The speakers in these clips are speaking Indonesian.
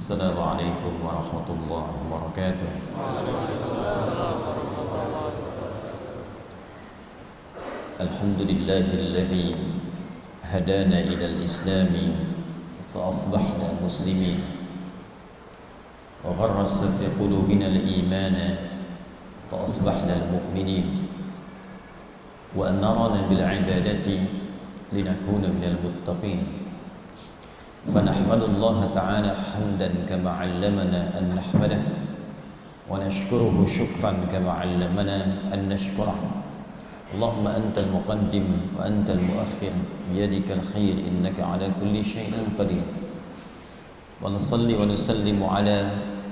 السلام عليكم ورحمة الله وبركاته. الحمد لله الذي هدانا إلى الإسلام فأصبحنا مسلمين، وغرس في قلوبنا الإيمان فأصبحنا المؤمنين، وأمرنا بالعبادة لنكون من المتقين. فنحمد الله تعالى حمدا كما علمنا أن نحمده، ونشكره شكرا كما علمنا أن نشكره. اللهم أنت المقدم وأنت المؤخر، بيدك الخير إنك على كل شيء قدير. ونصلي ونسلم على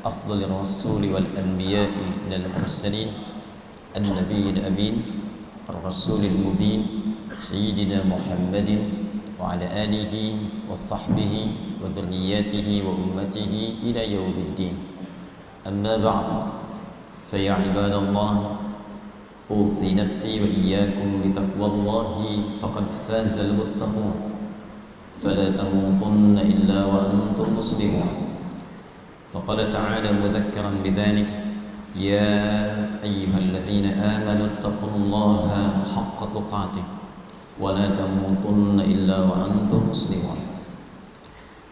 أفضل الرسول والأنبياء من المرسلين، النبي الأمين الرسول المبين سيدنا محمد وعلى آله وصحبه وذرياته وأمته إلى يوم الدين. أما بعد، فيا عباد الله، أوصي نفسي وإياكم بتقوى الله، فقد فاز المتقون. فلا تموتن إلا وأنتم مسلمون. فقال تعالى مذكرا بذلك: يا أيها الذين آمنوا اتقوا الله حق تقاته ولا تموتن إلا وأنتم مسلمون.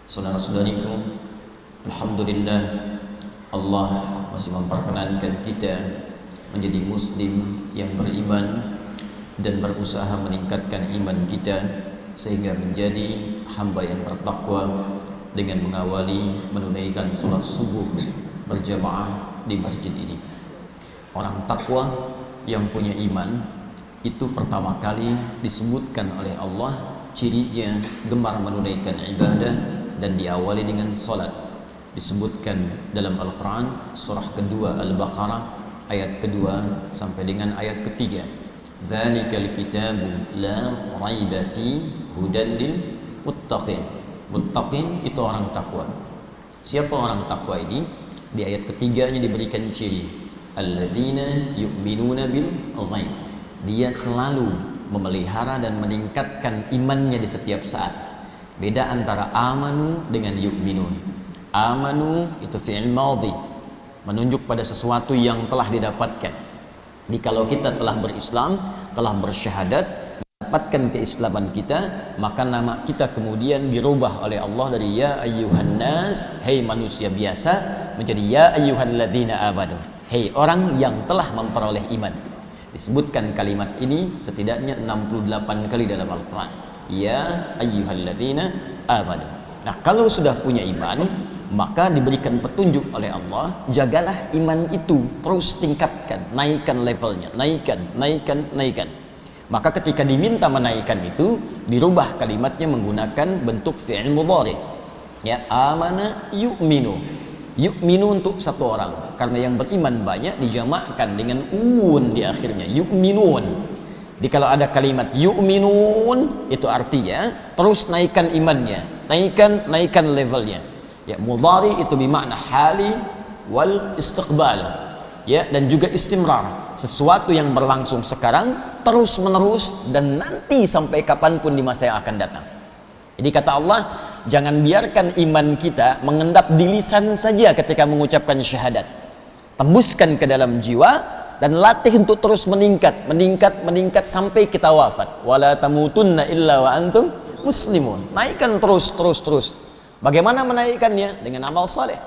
Saudara-saudariku, alhamdulillah, Allah masih memperkenankan kita menjadi muslim yang beriman dan berusaha meningkatkan iman kita sehingga menjadi hamba yang bertakwa dengan mengawali menunaikan salat subuh berjamaah di masjid ini. Orang takwa yang punya iman itu pertama kali disebutkan oleh Allah cirinya gemar menunaikan ibadah dan diawali dengan salat. Disebutkan dalam Al-Quran surah kedua Al-Baqarah ayat kedua sampai dengan ayat ketiga. Dzalikal kitabu la raiba fi hudan lil muttaqin. Muttaqin itu orang takwa. Siapa orang takwa ini? Di ayat ketiganya diberikan ciri, alladzina yu'minuna bil ghaib. Dia selalu memelihara dan meningkatkan imannya di setiap saat. Beda antara amanu dengan yu'minun. Amanu itu fi'il madhi, menunjuk pada sesuatu yang telah didapatkan. Jadi kalau kita telah berislam, telah bersyahadat, dapatkan keislaman kita, maka nama kita kemudian dirubah oleh Allah dari ya ayyuhan nas, hei manusia biasa, menjadi ya ayyuhalladzina amanu, hei orang yang telah memperoleh iman. Disebutkan kalimat ini setidaknya 68 kali dalam Al-Quran. Ya ayyuhalladzina amanu. Nah, kalau sudah punya iman, maka diberikan petunjuk oleh Allah, jagalah iman itu, terus tingkatkan, naikkan levelnya, naikkan. Maka ketika diminta menaikkan itu, dirubah kalimatnya menggunakan bentuk fi'il mudhari. Ya, amana yu'minu. Yu'minu untuk satu orang, karena yang beriman banyak dijamakkan dengan un di akhirnya, yu'minun. Jadi kalau ada kalimat yu'minun, itu artinya terus naikkan imannya, naikkan levelnya. Ya, mudhari itu bermakna hali wal istiqbal. Ya, dan juga istimrar, sesuatu yang berlangsung sekarang terus menerus dan nanti sampai kapanpun di masa yang akan datang. Jadi kata Allah, jangan biarkan iman kita mengendap di lisan saja ketika mengucapkan syahadat. Tembuskan ke dalam jiwa dan latih untuk terus meningkat sampai kita wafat. Wala tamutunna illa wa antum muslimun. Naikkan terus. Bagaimana menaikkannya? Dengan amal saleh.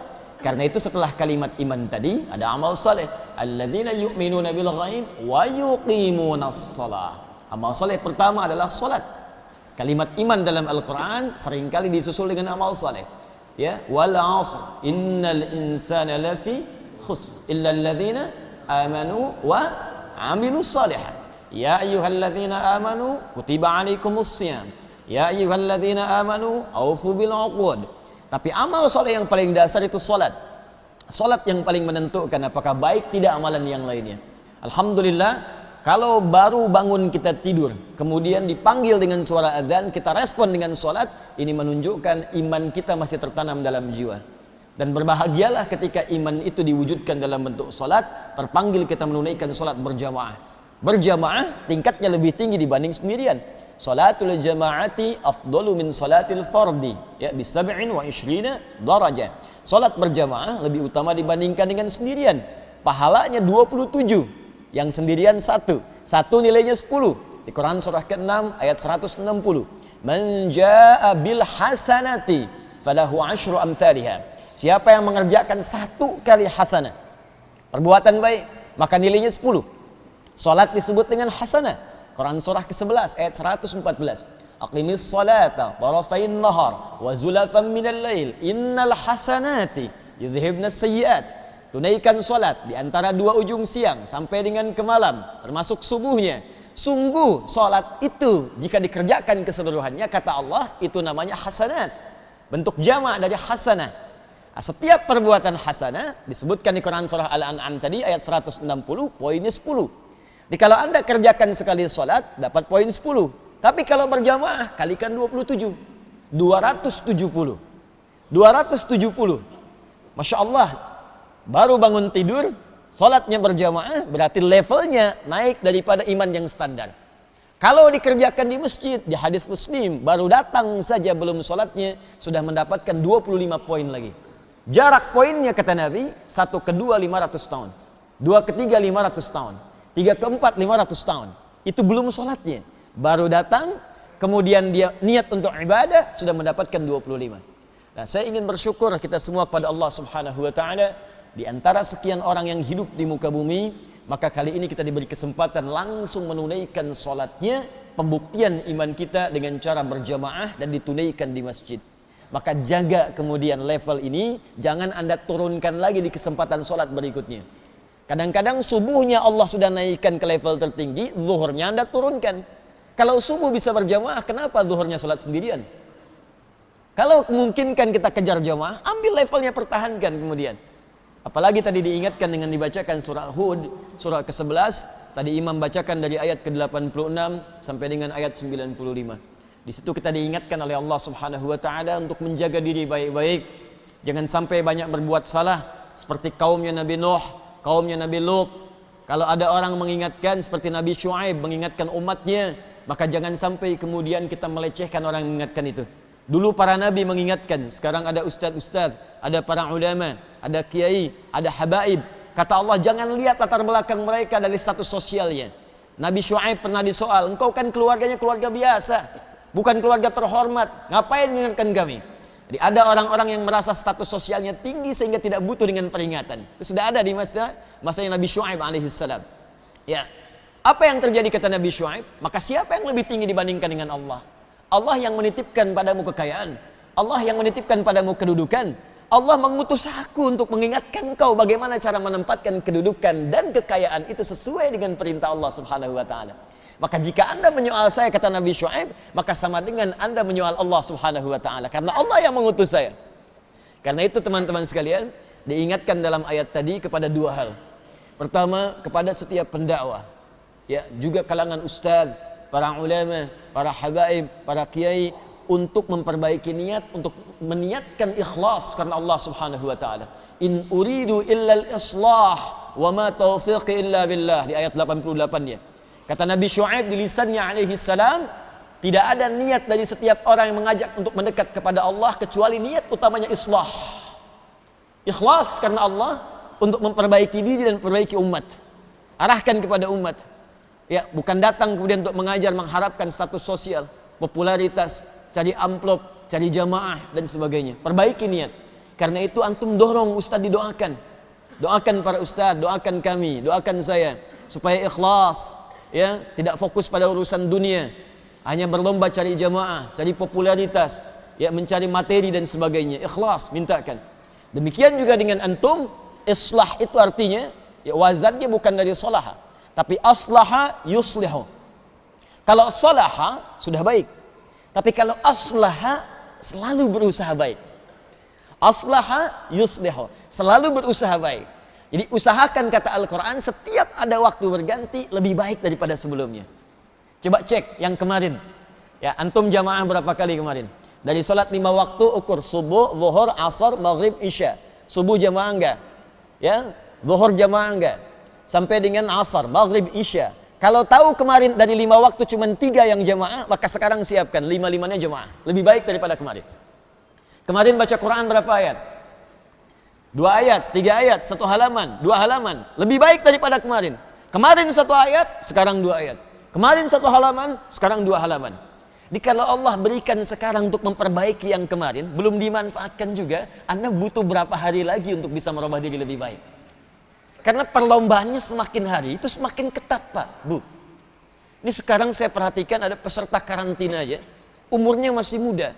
Karena itu setelah kalimat iman tadi ada amal saleh. Alladzina yu'minuna bil ghaib wa yuqimunas shalah. Amal saleh pertama adalah salat. Kalimat iman dalam Al-Quran seringkali disusul dengan amal saleh. Ya, wal 'asr innal insana lafi khusr illa alladzina amanu wa 'amilus shalihat. Ya ayyuhalladzina amanu kutiba 'alaikumus shiyam. Ya ayyuhalladzina amanu aufu bil 'uqud. Tapi amal saleh yang paling dasar itu salat. Salat yang paling menentukan apakah baik tidak amalan yang lainnya. Alhamdulillah, kalau baru bangun kita tidur, kemudian dipanggil dengan suara azan, kita respon dengan salat, ini menunjukkan iman kita masih tertanam dalam jiwa. Dan berbahagialah ketika iman itu diwujudkan dalam bentuk salat, terpanggil kita menunaikan salat berjamaah. Berjamaah tingkatnya lebih tinggi dibanding sendirian. Salatul jamaati afdalu min salatil fardi, ya, bi 27 darajah. Salat berjamaah lebih utama dibandingkan dengan sendirian. Pahalanya 27, yang sendirian 1. 1 nilainya 10. Di Quran surah ke-6 ayat 160. Man jaa bil hasanati falahu asyru amthaliha. Siapa yang mengerjakan 1 kali hasanah, perbuatan baik, maka nilainya 10. Salat disebut dengan hasanah. Quran surah ke-11 ayat 114. Aqimis salata tarafain nahar wa zulafan minal lail innal hasanati yudhibnas sayyiat. Tunaikan salat di antara 2 ujung siang sampai dengan ke malam, termasuk subuhnya. Sungguh salat itu jika dikerjakan keseluruhannya, kata Allah, itu namanya hasanat. Bentuk jamak dari hasanah. Setiap perbuatan hasanah disebutkan di Quran surah Al-An'am tadi ayat 160, poinnya 10. Jadi kalau Anda kerjakan sekali salat dapat poin 10. Tapi kalau berjamaah kalikan 27. 270. 270. Masya Allah. Baru bangun tidur, salatnya berjamaah, berarti levelnya naik daripada iman yang standar. Kalau dikerjakan di masjid, di hadis Muslim, baru datang saja belum salatnya sudah mendapatkan 25 poin lagi. Jarak poinnya kata Nabi, 1 ke 2 500 tahun, 2 ke 3 500 tahun, 3 ke 4 500 tahun. Itu belum salatnya. Baru datang, kemudian dia niat untuk ibadah, sudah mendapatkan 25. Nah, saya ingin bersyukur kita semua kepada Allah Subhanahu wa taala. Di antara sekian orang yang hidup di muka bumi, maka kali ini kita diberi kesempatan langsung menunaikan salatnya, pembuktian iman kita dengan cara berjamaah dan ditunaikan di masjid. Maka jaga kemudian level ini, jangan Anda turunkan lagi di kesempatan salat berikutnya. Kadang-kadang subuhnya Allah sudah naikkan ke level tertinggi, zuhurnya Anda turunkan. Kalau subuh bisa berjamaah, kenapa zuhurnya salat sendirian? Kalau memungkinkan kita kejar jamaah, ambil levelnya, pertahankan kemudian. Apalagi tadi diingatkan dengan dibacakan surah Hud, surah ke-11. Tadi imam bacakan dari ayat ke-86 sampai dengan ayat 95. Di situ kita diingatkan oleh Allah Subhanahu wa taala untuk menjaga diri baik-baik. Jangan sampai banyak berbuat salah seperti kaumnya Nabi Nuh, kaumnya Nabi Lut. Kalau ada orang mengingatkan seperti Nabi Syuaib mengingatkan umatnya, maka jangan sampai kemudian kita melecehkan orang yang mengingatkan itu. Dulu para nabi mengingatkan, sekarang ada ustaz-ustaz, ada para ulama, ada kiai, ada habaib. Kata Allah, jangan lihat latar belakang mereka dari status sosialnya. Nabi Syuaib pernah disoal, engkau kan keluarganya keluarga biasa, bukan keluarga terhormat, ngapain mengingatkan kami? Jadi ada orang-orang yang merasa status sosialnya tinggi sehingga tidak butuh dengan peringatan. Itu sudah ada di masanya Nabi Syuaib alaihissalam. Ya, apa yang terjadi kata Nabi Syuaib? Maka siapa yang lebih tinggi dibandingkan dengan Allah? Allah yang menitipkan padamu kekayaan, Allah yang menitipkan padamu kedudukan. Allah mengutus aku untuk mengingatkan kau bagaimana cara menempatkan kedudukan dan kekayaan itu sesuai dengan perintah Allah Subhanahu wa taala. Maka jika Anda menyoal saya, kata Nabi Syuaib, maka sama dengan Anda menyoal Allah Subhanahu wa taala, karena Allah yang mengutus saya. Karena itu teman-teman sekalian, diingatkan dalam ayat tadi kepada 2 hal. Pertama, kepada setiap pendakwah, ya, juga kalangan ustaz, para ulama, para habaib, para kiai, untuk memperbaiki niat, untuk meniatkan ikhlas karena Allah Subhanahu wa taala. In uridu illa al-islah wa ma taufiqi illa billah, di ayat 88-nya. Kata Nabi Syuaib di lisannya alaihi salam, tidak ada niat dari setiap orang yang mengajak untuk mendekat kepada Allah kecuali niat utamanya islah. Ikhlas karena Allah untuk memperbaiki diri dan memperbaiki umat. Arahkan kepada umat. Ya, bukan datang kemudian untuk mengajar mengharapkan status sosial, popularitas, cari amplop, cari jamaah dan sebagainya. Perbaiki niat. Karena itu antum dorong ustaz didoakan. Doakan para ustaz, doakan kami, doakan saya supaya ikhlas, ya, tidak fokus pada urusan dunia, hanya berlomba cari jamaah, cari popularitas, ya, mencari materi dan sebagainya. Ikhlas, mintakan. Demikian juga dengan antum, islah itu artinya, ya, wazannya bukan dari salaha, tapi aslaha yuslihu. Kalau salaha sudah baik, tapi kalau aslaha selalu berusaha baik. Aslaha yuslihu, selalu berusaha baik. Jadi usahakan, kata Al-Quran, setiap ada waktu berganti lebih baik daripada sebelumnya. Coba cek yang kemarin, ya, antum jamaah berapa kali kemarin? Dari sholat 5 waktu ukur, subuh, zuhur, asar, maghrib, isya. Subuh jamaah enggak? Ya, zuhur jamaah enggak? Sampai dengan asar, maghrib, isya. Kalau tahu kemarin dari 5 waktu cuma 3 yang jamaah, maka sekarang siapkan 5-5-nya jamaah. Lebih baik daripada kemarin. Kemarin baca Quran berapa ayat? 2 ayat, 3 ayat, 1 halaman, 2 halaman. Lebih baik daripada kemarin. Kemarin 1 ayat, sekarang 2 ayat. Kemarin 1 halaman, sekarang 2 halaman. Jadi kalau Allah berikan sekarang untuk memperbaiki yang kemarin, belum dimanfaatkan juga, Anda butuh berapa hari lagi untuk bisa merubah diri lebih baik. Karena perlombaannya semakin hari, itu semakin ketat Pak, Bu. Ini sekarang saya perhatikan ada peserta karantina aja, umurnya masih muda.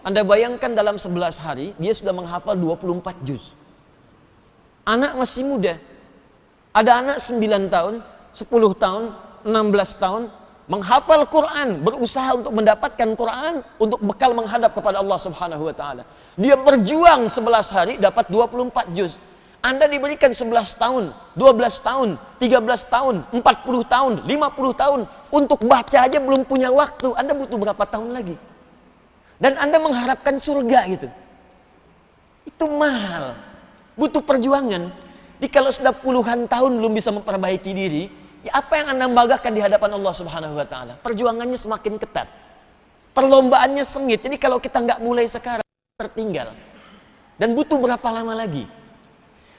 Anda bayangkan dalam 11 hari, dia sudah menghafal 24 juz. Anak masih muda. Ada anak 9 tahun, 10 tahun, 16 tahun, menghafal Quran, berusaha untuk mendapatkan Quran, untuk bekal menghadap kepada Allah Subhanahu wa Ta'ala. Dia berjuang 11 hari, dapat 24 juz. Anda diberikan 11 tahun, 12 tahun, 13 tahun, 40 tahun, 50 tahun, untuk baca aja belum punya waktu. Anda butuh berapa tahun lagi? Dan Anda mengharapkan surga gitu. Itu mahal. Butuh perjuangan. Jadi kalau sudah puluhan tahun belum bisa memperbaiki diri, ya apa yang Anda banggakan di hadapan Allah Subhanahu wa Ta'ala? Perjuangannya semakin ketat. Perlombaannya sengit. Jadi kalau kita nggak mulai sekarang, tertinggal. Dan butuh berapa lama lagi?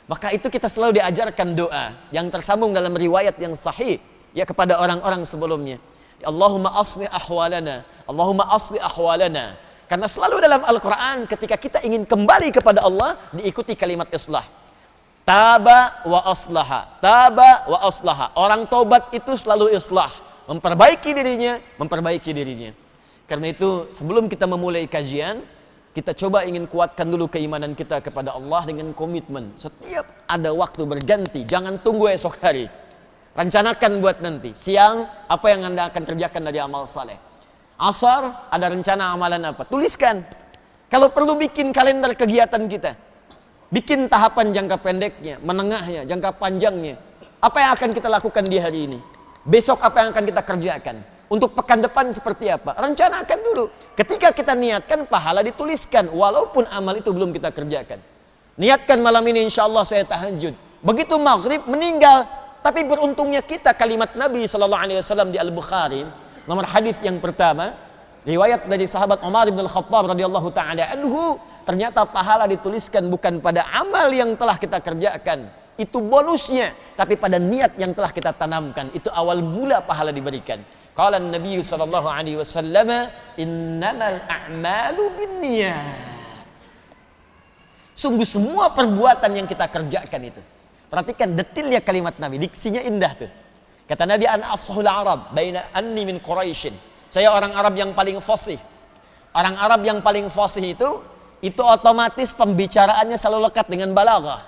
Maka itu kita selalu diajarkan doa yang tersambung dalam riwayat yang sahih ya kepada orang-orang sebelumnya. Allahumma asli ahwalana, Allahumma asli ahwalana. Karena selalu dalam Al-Quran ketika kita ingin kembali kepada Allah, diikuti kalimat islah. Taba wa aslaha, taba wa aslaha. Orang taubat itu selalu islah, memperbaiki dirinya. Karena itu sebelum kita memulai kajian, kita coba ingin kuatkan dulu keimanan kita kepada Allah dengan komitmen. Setiap ada waktu berganti, jangan tunggu esok hari. Rencanakan buat nanti. Siang, apa yang Anda akan kerjakan dari amal saleh. Asar, ada rencana amalan apa? Tuliskan. Kalau perlu bikin kalender kegiatan kita. Bikin tahapan jangka pendeknya, menengahnya, jangka panjangnya. Apa yang akan kita lakukan di hari ini? Besok apa yang akan kita kerjakan? Untuk pekan depan seperti apa? Rencanakan dulu. Ketika kita niatkan, pahala dituliskan. Walaupun amal itu belum kita kerjakan. Niatkan malam ini insya Allah saya tahajud. Begitu maghrib meninggal. Tapi beruntungnya kita kalimat Nabi SAW di Al-Bukhari. Nomor hadis yang pertama. Riwayat dari sahabat Umar bin Al-Khattab radhiyallahu ta'ala anhu. Ternyata pahala dituliskan bukan pada amal yang telah kita kerjakan. Itu bonusnya. Tapi pada niat yang telah kita tanamkan. Itu awal mula pahala diberikan. Qala Nabi sallallahu alaihi wasallam, "Innamal a'malu binniyat." Sungguh semua perbuatan yang kita kerjakan itu. Perhatikan detilnya kalimat Nabi, diksinya indah tuh. Kata Nabi, "Ana afsahul Arab baina anni min Quraisy." Saya orang Arab yang paling fasih. Orang Arab yang paling fasih itu otomatis pembicaraannya selalu lekat dengan balaghah.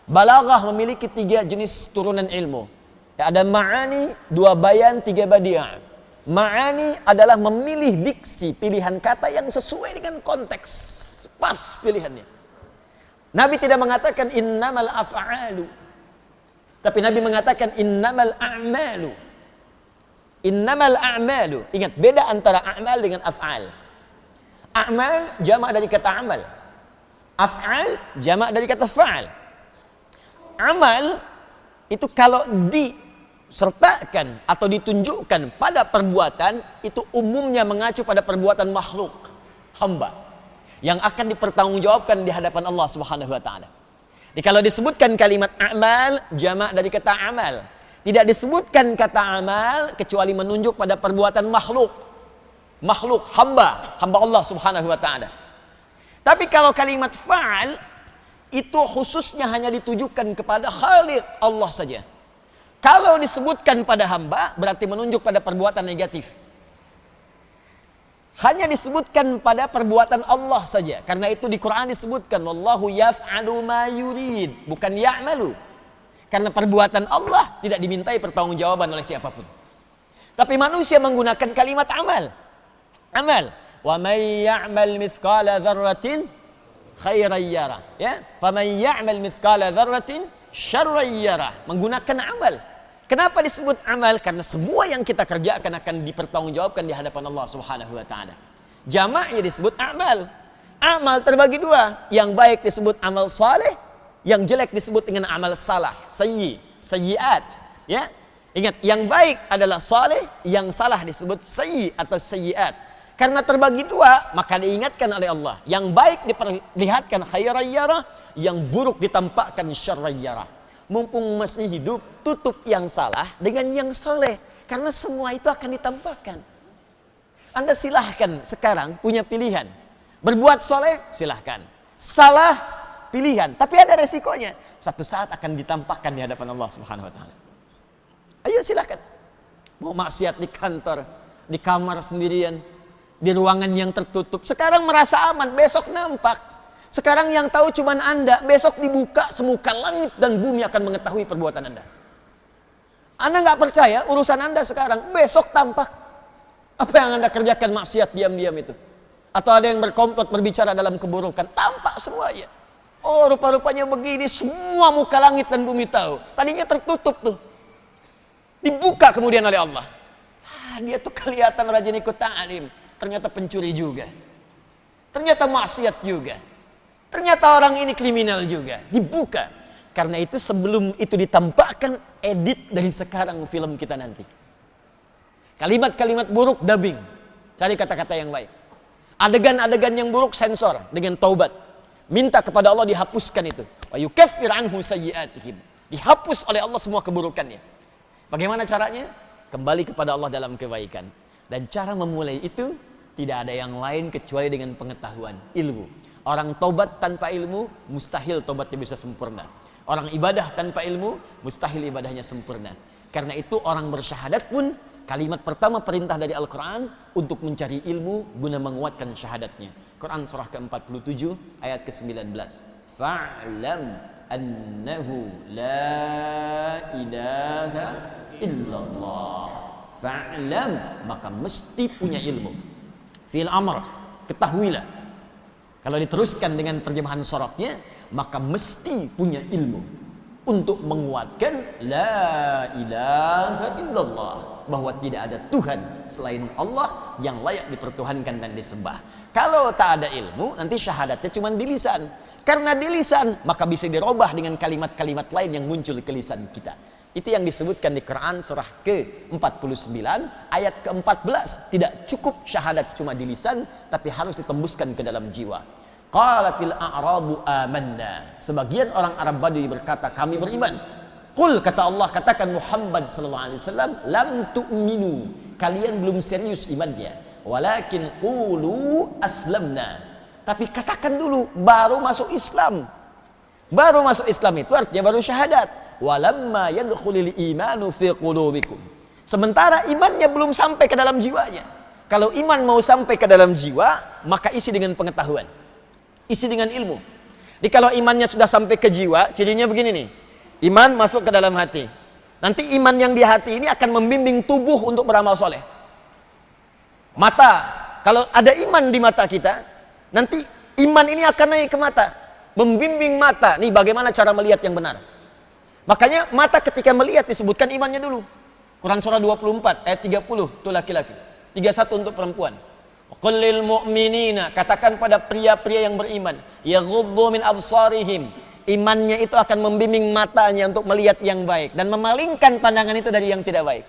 Balaghah memiliki 3 jenis turunan ilmu. Ya, ada ma'ani, 2 bayan, 3 badiah. Ma'ani adalah memilih diksi, pilihan kata yang sesuai dengan konteks. Pas pilihannya. Nabi tidak mengatakan innamal af'alu. Tapi Nabi mengatakan innamal a'malu. Innamal a'malu. Ingat, beda antara a'mal dengan af'al. A'mal jamak dari kata amal. Af'al jamak dari kata fa'al. Amal itu kalau disertakan atau ditunjukkan pada perbuatan, itu umumnya mengacu pada perbuatan makhluk, hamba, yang akan dipertanggungjawabkan di hadapan Allah Subhanahu wa Ta'ala. Jadi kalau disebutkan kalimat amal, jamak dari kata amal. Tidak disebutkan kata amal kecuali menunjuk pada perbuatan makhluk. Makhluk, hamba Allah Subhanahu wa Ta'ala. Tapi kalau kalimat fa'al, itu khususnya hanya ditujukan kepada Khaliq, Allah saja. Kalau disebutkan pada hamba, berarti menunjuk pada perbuatan negatif. Hanya disebutkan pada perbuatan Allah saja. Karena itu di Quran disebutkan wallahu yaf'alu ma yurid, bukan ya'malu. Karena perbuatan Allah tidak dimintai pertanggungjawaban oleh siapapun. Tapi manusia menggunakan kalimat amal. Amal. Wa may ya'mal mithqala dzarratin khairan yarah. Ya, faman ya'mal mithqala dzarratin syarran yarah. Menggunakan amal. Kenapa disebut amal? Karena semua yang kita kerjakan akan dipertanggungjawabkan di hadapan Allah Subhanahu wa Ta'ala. Jamaknya disebut amal. Amal terbagi 2. Yang baik disebut amal saleh, yang jelek disebut dengan amal salah, sayyi'at. Ya. Ingat, yang baik adalah saleh, yang salah disebut sayyi atau sayyi'at. Karena terbagi dua, maka diingatkan oleh Allah. Yang baik diperlihatkan khairan, yang buruk ditampakkan syarran. Mumpung masih hidup, tutup yang salah dengan yang soleh. Karena semua itu akan ditampakkan. Anda silahkan sekarang punya pilihan. Berbuat soleh, silahkan. Salah, pilihan. Tapi ada resikonya. Satu saat akan ditampakkan di hadapan Allah Subhanahu wa Ta'ala. Ayo silahkan. Mau maksiat di kantor, di kamar sendirian, di ruangan yang tertutup. Sekarang merasa aman, besok nampak. Sekarang yang tahu cuman Anda, besok dibuka semuka langit dan bumi akan mengetahui perbuatan Anda. Anda nggak percaya urusan Anda sekarang, besok tampak. Apa yang Anda kerjakan maksiat diam-diam itu? Atau ada yang berkomplot berbicara dalam keburukan, tampak semuanya. Oh, rupa-rupanya begini, semua muka langit dan bumi tahu. Tadinya tertutup tuh. Dibuka kemudian oleh Allah. Dia tuh kelihatan rajin ikut ta'lim. Ternyata pencuri juga. Ternyata maksiat juga. Ternyata orang ini kriminal juga. Dibuka. Karena itu sebelum itu ditampakkan, edit dari sekarang film kita nanti. Kalimat-kalimat buruk dubbing. Cari kata-kata yang baik. Adegan-adegan yang buruk sensor dengan taubat. Minta kepada Allah dihapuskan itu. Wa yukaffir anhu sayyi'atihim. Dihapus oleh Allah semua keburukannya. Bagaimana caranya? Kembali kepada Allah dalam kebaikan. Dan cara memulai itu tidak ada yang lain kecuali dengan pengetahuan, ilmu. Orang taubat tanpa ilmu, mustahil taubatnya bisa sempurna. Orang ibadah tanpa ilmu, mustahil ibadahnya sempurna. Karena itu orang bersyahadat pun, kalimat pertama perintah dari Al-Quran untuk mencari ilmu guna menguatkan syahadatnya. Quran surah ke-47 ayat ke-19. Fa'lam annahu la ilaha illallah. Fa'lam, maka mesti punya ilmu. Fi'il amr, ketahuilah. Kalau diteruskan dengan terjemahan sorofnya, maka mesti punya ilmu untuk menguatkan la ilaha illallah, bahwa tidak ada Tuhan selain Allah yang layak dipertuhankan dan disembah. Kalau tak ada ilmu, nanti syahadatnya cuma di lisan. Karena di lisan, maka bisa dirubah dengan kalimat-kalimat lain yang muncul ke lisan kita. Itu yang disebutkan di Quran surah ke-49 ayat ke-14. Tidak cukup syahadat cuma di lisan, tapi harus ditembuskan ke dalam jiwa. Qalatil a'rabu amanna. Sebagian orang Arab Badui berkata, kami beriman. Qul, kata Allah, katakan Muhammad sallallahu alaihi wasallam, lam tu'minu. Kalian belum serius imannya. Walakin qulu aslamna. Tapi katakan dulu, baru masuk Islam. Baru masuk Islam itu artinya baru syahadat. Walamma yadkhulul imanu fi qulubikum. Sementara imannya belum sampai ke dalam jiwanya. Kalau iman mau sampai ke dalam jiwa, maka isi dengan pengetahuan. Isi dengan ilmu. Jadi kalau imannya sudah sampai ke jiwa, cirinya begini nih. Iman masuk ke dalam hati. Nanti iman yang di hati ini akan membimbing tubuh untuk beramal soleh. Mata, kalau ada iman di mata kita, nanti iman ini akan naik ke mata. Membimbing mata, nih bagaimana cara melihat yang benar. Makanya mata ketika melihat disebutkan imannya dulu. Quran surah 24 ayat 30 itu laki-laki, 31 untuk perempuan. Qul lil mu'minina, katakan pada pria-pria yang beriman, yaghuddu min absarihim. Imannya itu akan membimbing matanya untuk melihat yang baik dan memalingkan pandangan itu dari yang tidak baik.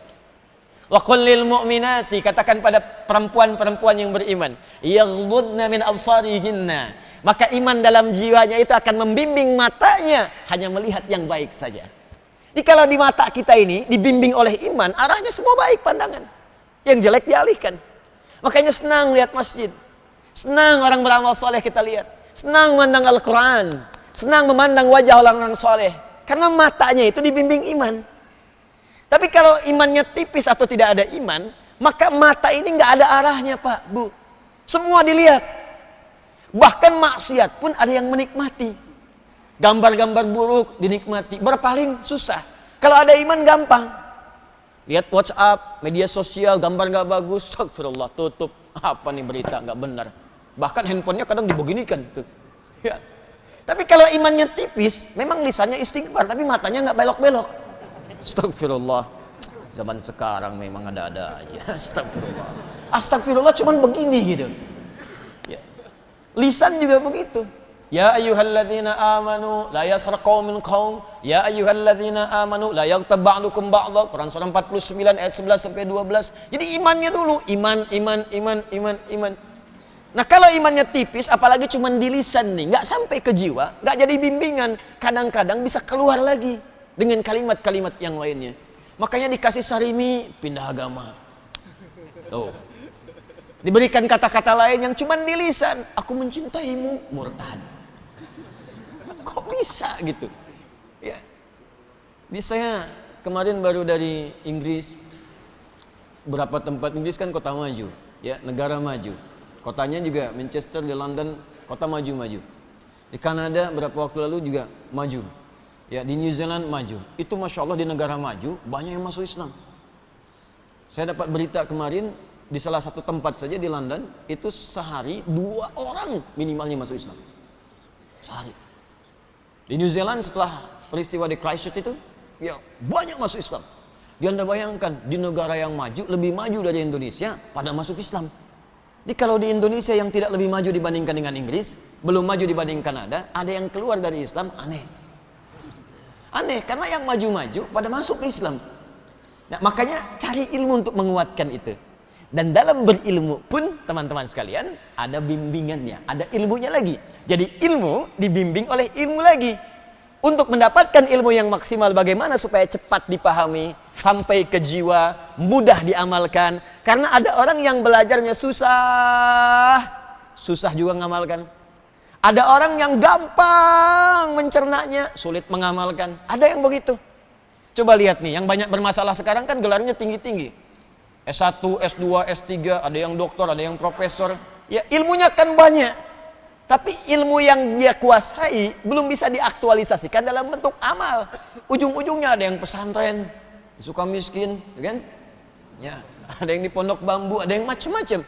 Wa qul lil mu'minati, katakan pada perempuan-perempuan yang beriman, yaghuddna min absarihinna. Maka iman dalam jiwanya itu akan membimbing matanya hanya melihat yang baik saja. Jadi kalau di mata kita ini dibimbing oleh iman, arahnya semua baik pandangan. Yang jelek dialihkan. Makanya senang lihat masjid. Senang orang beramal soleh kita lihat. Senang memandang Al-Quran. Senang memandang wajah orang-orang soleh. Karena matanya itu dibimbing iman. Tapi kalau imannya tipis atau tidak ada iman, maka mata ini nggak ada arahnya, Pak, Bu. Semua dilihat. Bahkan maksiat pun ada yang menikmati. Gambar-gambar buruk dinikmati. Berpaling susah. Kalau ada iman gampang. Lihat WhatsApp, media sosial, gambar gak bagus, astagfirullah, tutup. Apa nih berita gak benar. Bahkan handphonenya kadang dibeginikan tuh. Ya. Tapi kalau imannya tipis, memang lisannya istighfar, tapi matanya gak belok-belok. Astagfirullah. Zaman sekarang memang ada-ada aja. Astagfirullah. Astagfirullah cuman begini gitu. Ya. Lisan juga begitu. Ya ayyuhalladzina amanu la yaskhar qaumin qaum, ya ayyuhalladzina amanu la yaghtab ba'dukum ba'dha. Quran surah 49 ayat 11 sampai 12. Jadi imannya dulu, iman. Nah, kalau imannya tipis, apalagi cuma di lisan nih, nggak sampai ke jiwa, nggak jadi bimbingan, kadang-kadang bisa keluar lagi dengan kalimat-kalimat yang lainnya. Makanya dikasih sarimi, pindah agama. Tuh. Diberikan kata-kata lain yang cuma di lisan, aku mencintaimu, murtad. Kok bisa gitu? Ya. Saya kemarin baru dari Inggris. Berapa tempat Inggris kan kota maju, ya, negara maju. Kotanya juga Manchester, di London, kota maju-maju. Di Kanada berapa waktu lalu juga maju. Ya, di New Zealand maju. Itu Masya Allah di negara maju banyak yang masuk Islam. Saya dapat berita kemarin di salah satu tempat saja di London, itu sehari 2 orang minimalnya masuk Islam. Sehari. Di New Zealand setelah peristiwa di Christchurch itu, ya banyak masuk Islam. Dia Anda bayangkan, di negara yang maju, lebih maju dari Indonesia, pada masuk Islam. Jadi kalau di Indonesia yang tidak lebih maju dibandingkan dengan Inggris, belum maju dibanding Kanada, ada yang keluar dari Islam, aneh. Aneh, karena yang maju-maju pada masuk ke Islam. Nah, makanya cari ilmu untuk menguatkan itu. Dan dalam berilmu pun, teman-teman sekalian, ada bimbingannya, ada ilmunya lagi. Jadi ilmu dibimbing oleh ilmu lagi. Untuk mendapatkan ilmu yang maksimal, bagaimana supaya cepat dipahami, sampai ke jiwa, mudah diamalkan. Karena ada orang yang belajarnya susah juga ngamalkan. Ada orang yang gampang mencernanya, sulit mengamalkan. Ada yang begitu. Coba lihat nih, yang banyak bermasalah sekarang kan gelarnya tinggi-tinggi. S1, S2, S3, ada yang doktor, ada yang profesor. Ya, ilmunya kan banyak. Tapi ilmu yang dia kuasai belum bisa diaktualisasikan dalam bentuk amal. Ujung-ujungnya ada yang pesantren, suka miskin, kan? Ya, ada yang di pondok bambu, ada yang macam-macam.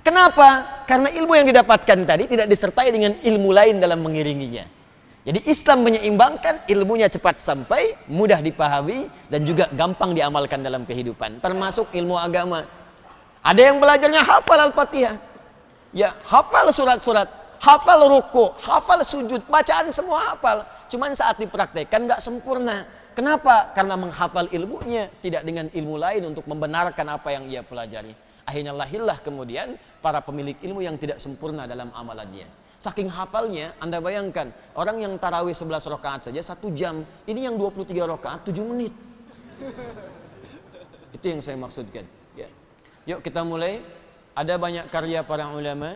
Kenapa? Karena ilmu yang didapatkan tadi tidak disertai dengan ilmu lain dalam mengiringinya. Jadi Islam menyeimbangkan, ilmunya cepat sampai, mudah dipahami, dan juga gampang diamalkan dalam kehidupan. Termasuk ilmu agama. Ada yang belajarnya hafal Al-Fatihah. Ya, hafal surat-surat, hafal ruku, hafal sujud, bacaan semua hafal. Cuman saat dipraktekkan nggak sempurna. Kenapa? Karena menghafal ilmunya tidak dengan ilmu lain untuk membenarkan apa yang ia pelajari. Akhirnya lahirlah kemudian para pemilik ilmu yang tidak sempurna dalam amalannya. Saking hafalnya, Anda bayangkan, orang yang tarawih 11 rakaat saja 1 jam, ini yang 23 rakaat 7 menit. Itu yang saya maksudkan. Ya. Yuk kita mulai. Ada banyak karya para ulama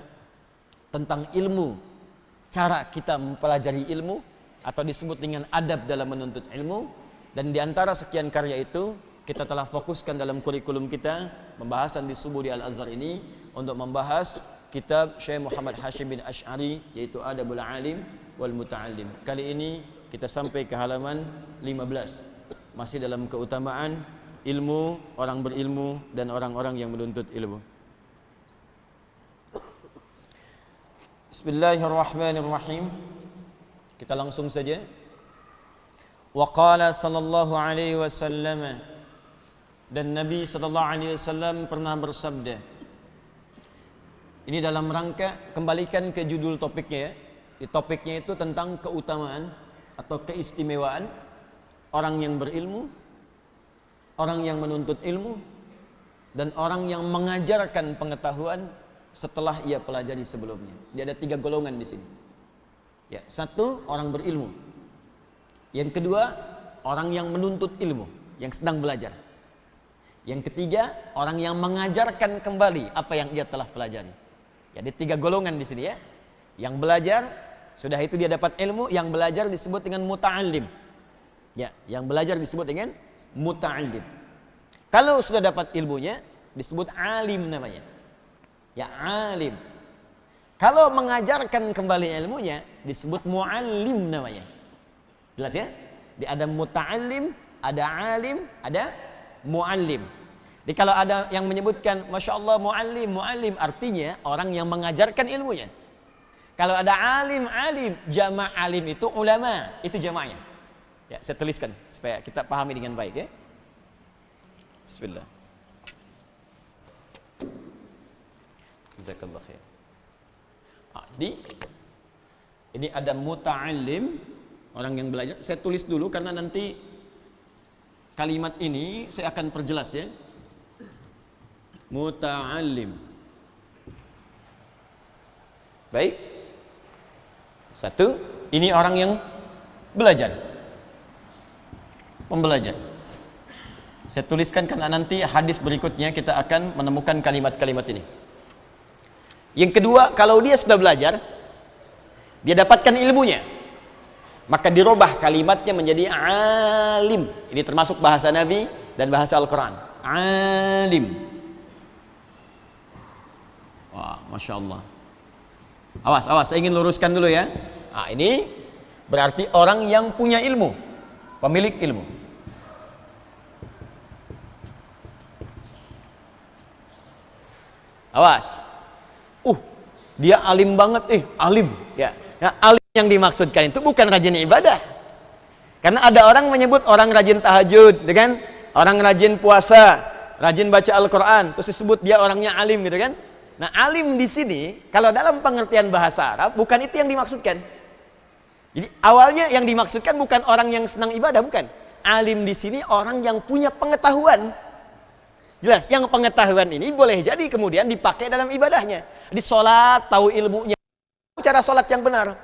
tentang ilmu, cara kita mempelajari ilmu, atau disebut dengan adab dalam menuntut ilmu. Dan di antara sekian karya itu, kita telah fokuskan dalam kurikulum kita, pembahasan di Subuh di Al-Azhar ini, untuk membahas kitab Syekh Muhammad Hashim bin Asy'ari, yaitu Adabul Alim wal Muta'allim. Kali ini kita sampai ke halaman 15. Masih dalam keutamaan ilmu, orang berilmu, dan orang-orang yang menuntut ilmu. Bismillahirrahmanirrahim. Kita langsung saja. Wa qala sallallahu alaihi wasallam, dan Nabi sallallahu alaihi wasallam pernah bersabda. Ini dalam rangka, kembalikan ke judul topiknya ya. Di topiknya itu tentang keutamaan atau keistimewaan orang yang berilmu, orang yang menuntut ilmu, dan orang yang mengajarkan pengetahuan setelah ia pelajari sebelumnya. Dia ada 3 golongan di sini. Ya, 1 orang berilmu. Yang kedua, orang yang menuntut ilmu, yang sedang belajar. Yang ketiga, orang yang mengajarkan kembali apa yang ia telah pelajari. Jadi 3 golongan di sini ya. Yang belajar, sudah itu dia dapat ilmu. Yang belajar disebut dengan muta'allim. Ya, yang belajar disebut dengan muta'allim. Kalau sudah dapat ilmunya, disebut alim namanya. Ya, alim. Kalau mengajarkan kembali ilmunya, disebut muallim namanya. Jelas ya? Ada muta'allim, ada alim, ada muallim. Jadi kalau ada yang menyebutkan Masya Allah muallim, artinya orang yang mengajarkan ilmunya. Kalau ada alim, jama' alim itu ulama, itu jama'nya. Ya, saya tuliskan supaya kita pahami dengan baik ya. Bismillah. Jazakallah khair. Jadi Ini ada muta'allim, orang yang belajar. Saya tulis dulu karena nanti kalimat ini saya akan perjelas ya. Muta'allim. Baik. Satu, ini orang yang belajar. Pembelajar. Saya tuliskan karena nanti hadis berikutnya kita akan menemukan kalimat-kalimat ini. Yang kedua, kalau dia sudah belajar, dia dapatkan ilmunya, maka dirubah kalimatnya menjadi alim. Ini termasuk bahasa Nabi dan bahasa Al-Quran. Alim. Wah, Masya Allah. Awas, saya ingin luruskan dulu ya. Nah, ini berarti orang yang punya ilmu, pemilik ilmu. Awas. Dia alim banget, alim. Ya. Nah, alim yang dimaksudkan itu bukan rajin ibadah. Karena ada orang menyebut orang rajin tahajud, kan? Orang rajin puasa, rajin baca Al-Quran, terus disebut dia orangnya alim, gitu kan? Nah, alim di sini, kalau dalam pengertian bahasa Arab, bukan itu yang dimaksudkan. Jadi awalnya yang dimaksudkan bukan orang yang senang ibadah, bukan. Alim di sini orang yang punya pengetahuan. Jelas, yang pengetahuan ini boleh jadi kemudian dipakai dalam ibadahnya. Di sholat, tahu ilmunya, cara sholat yang benar.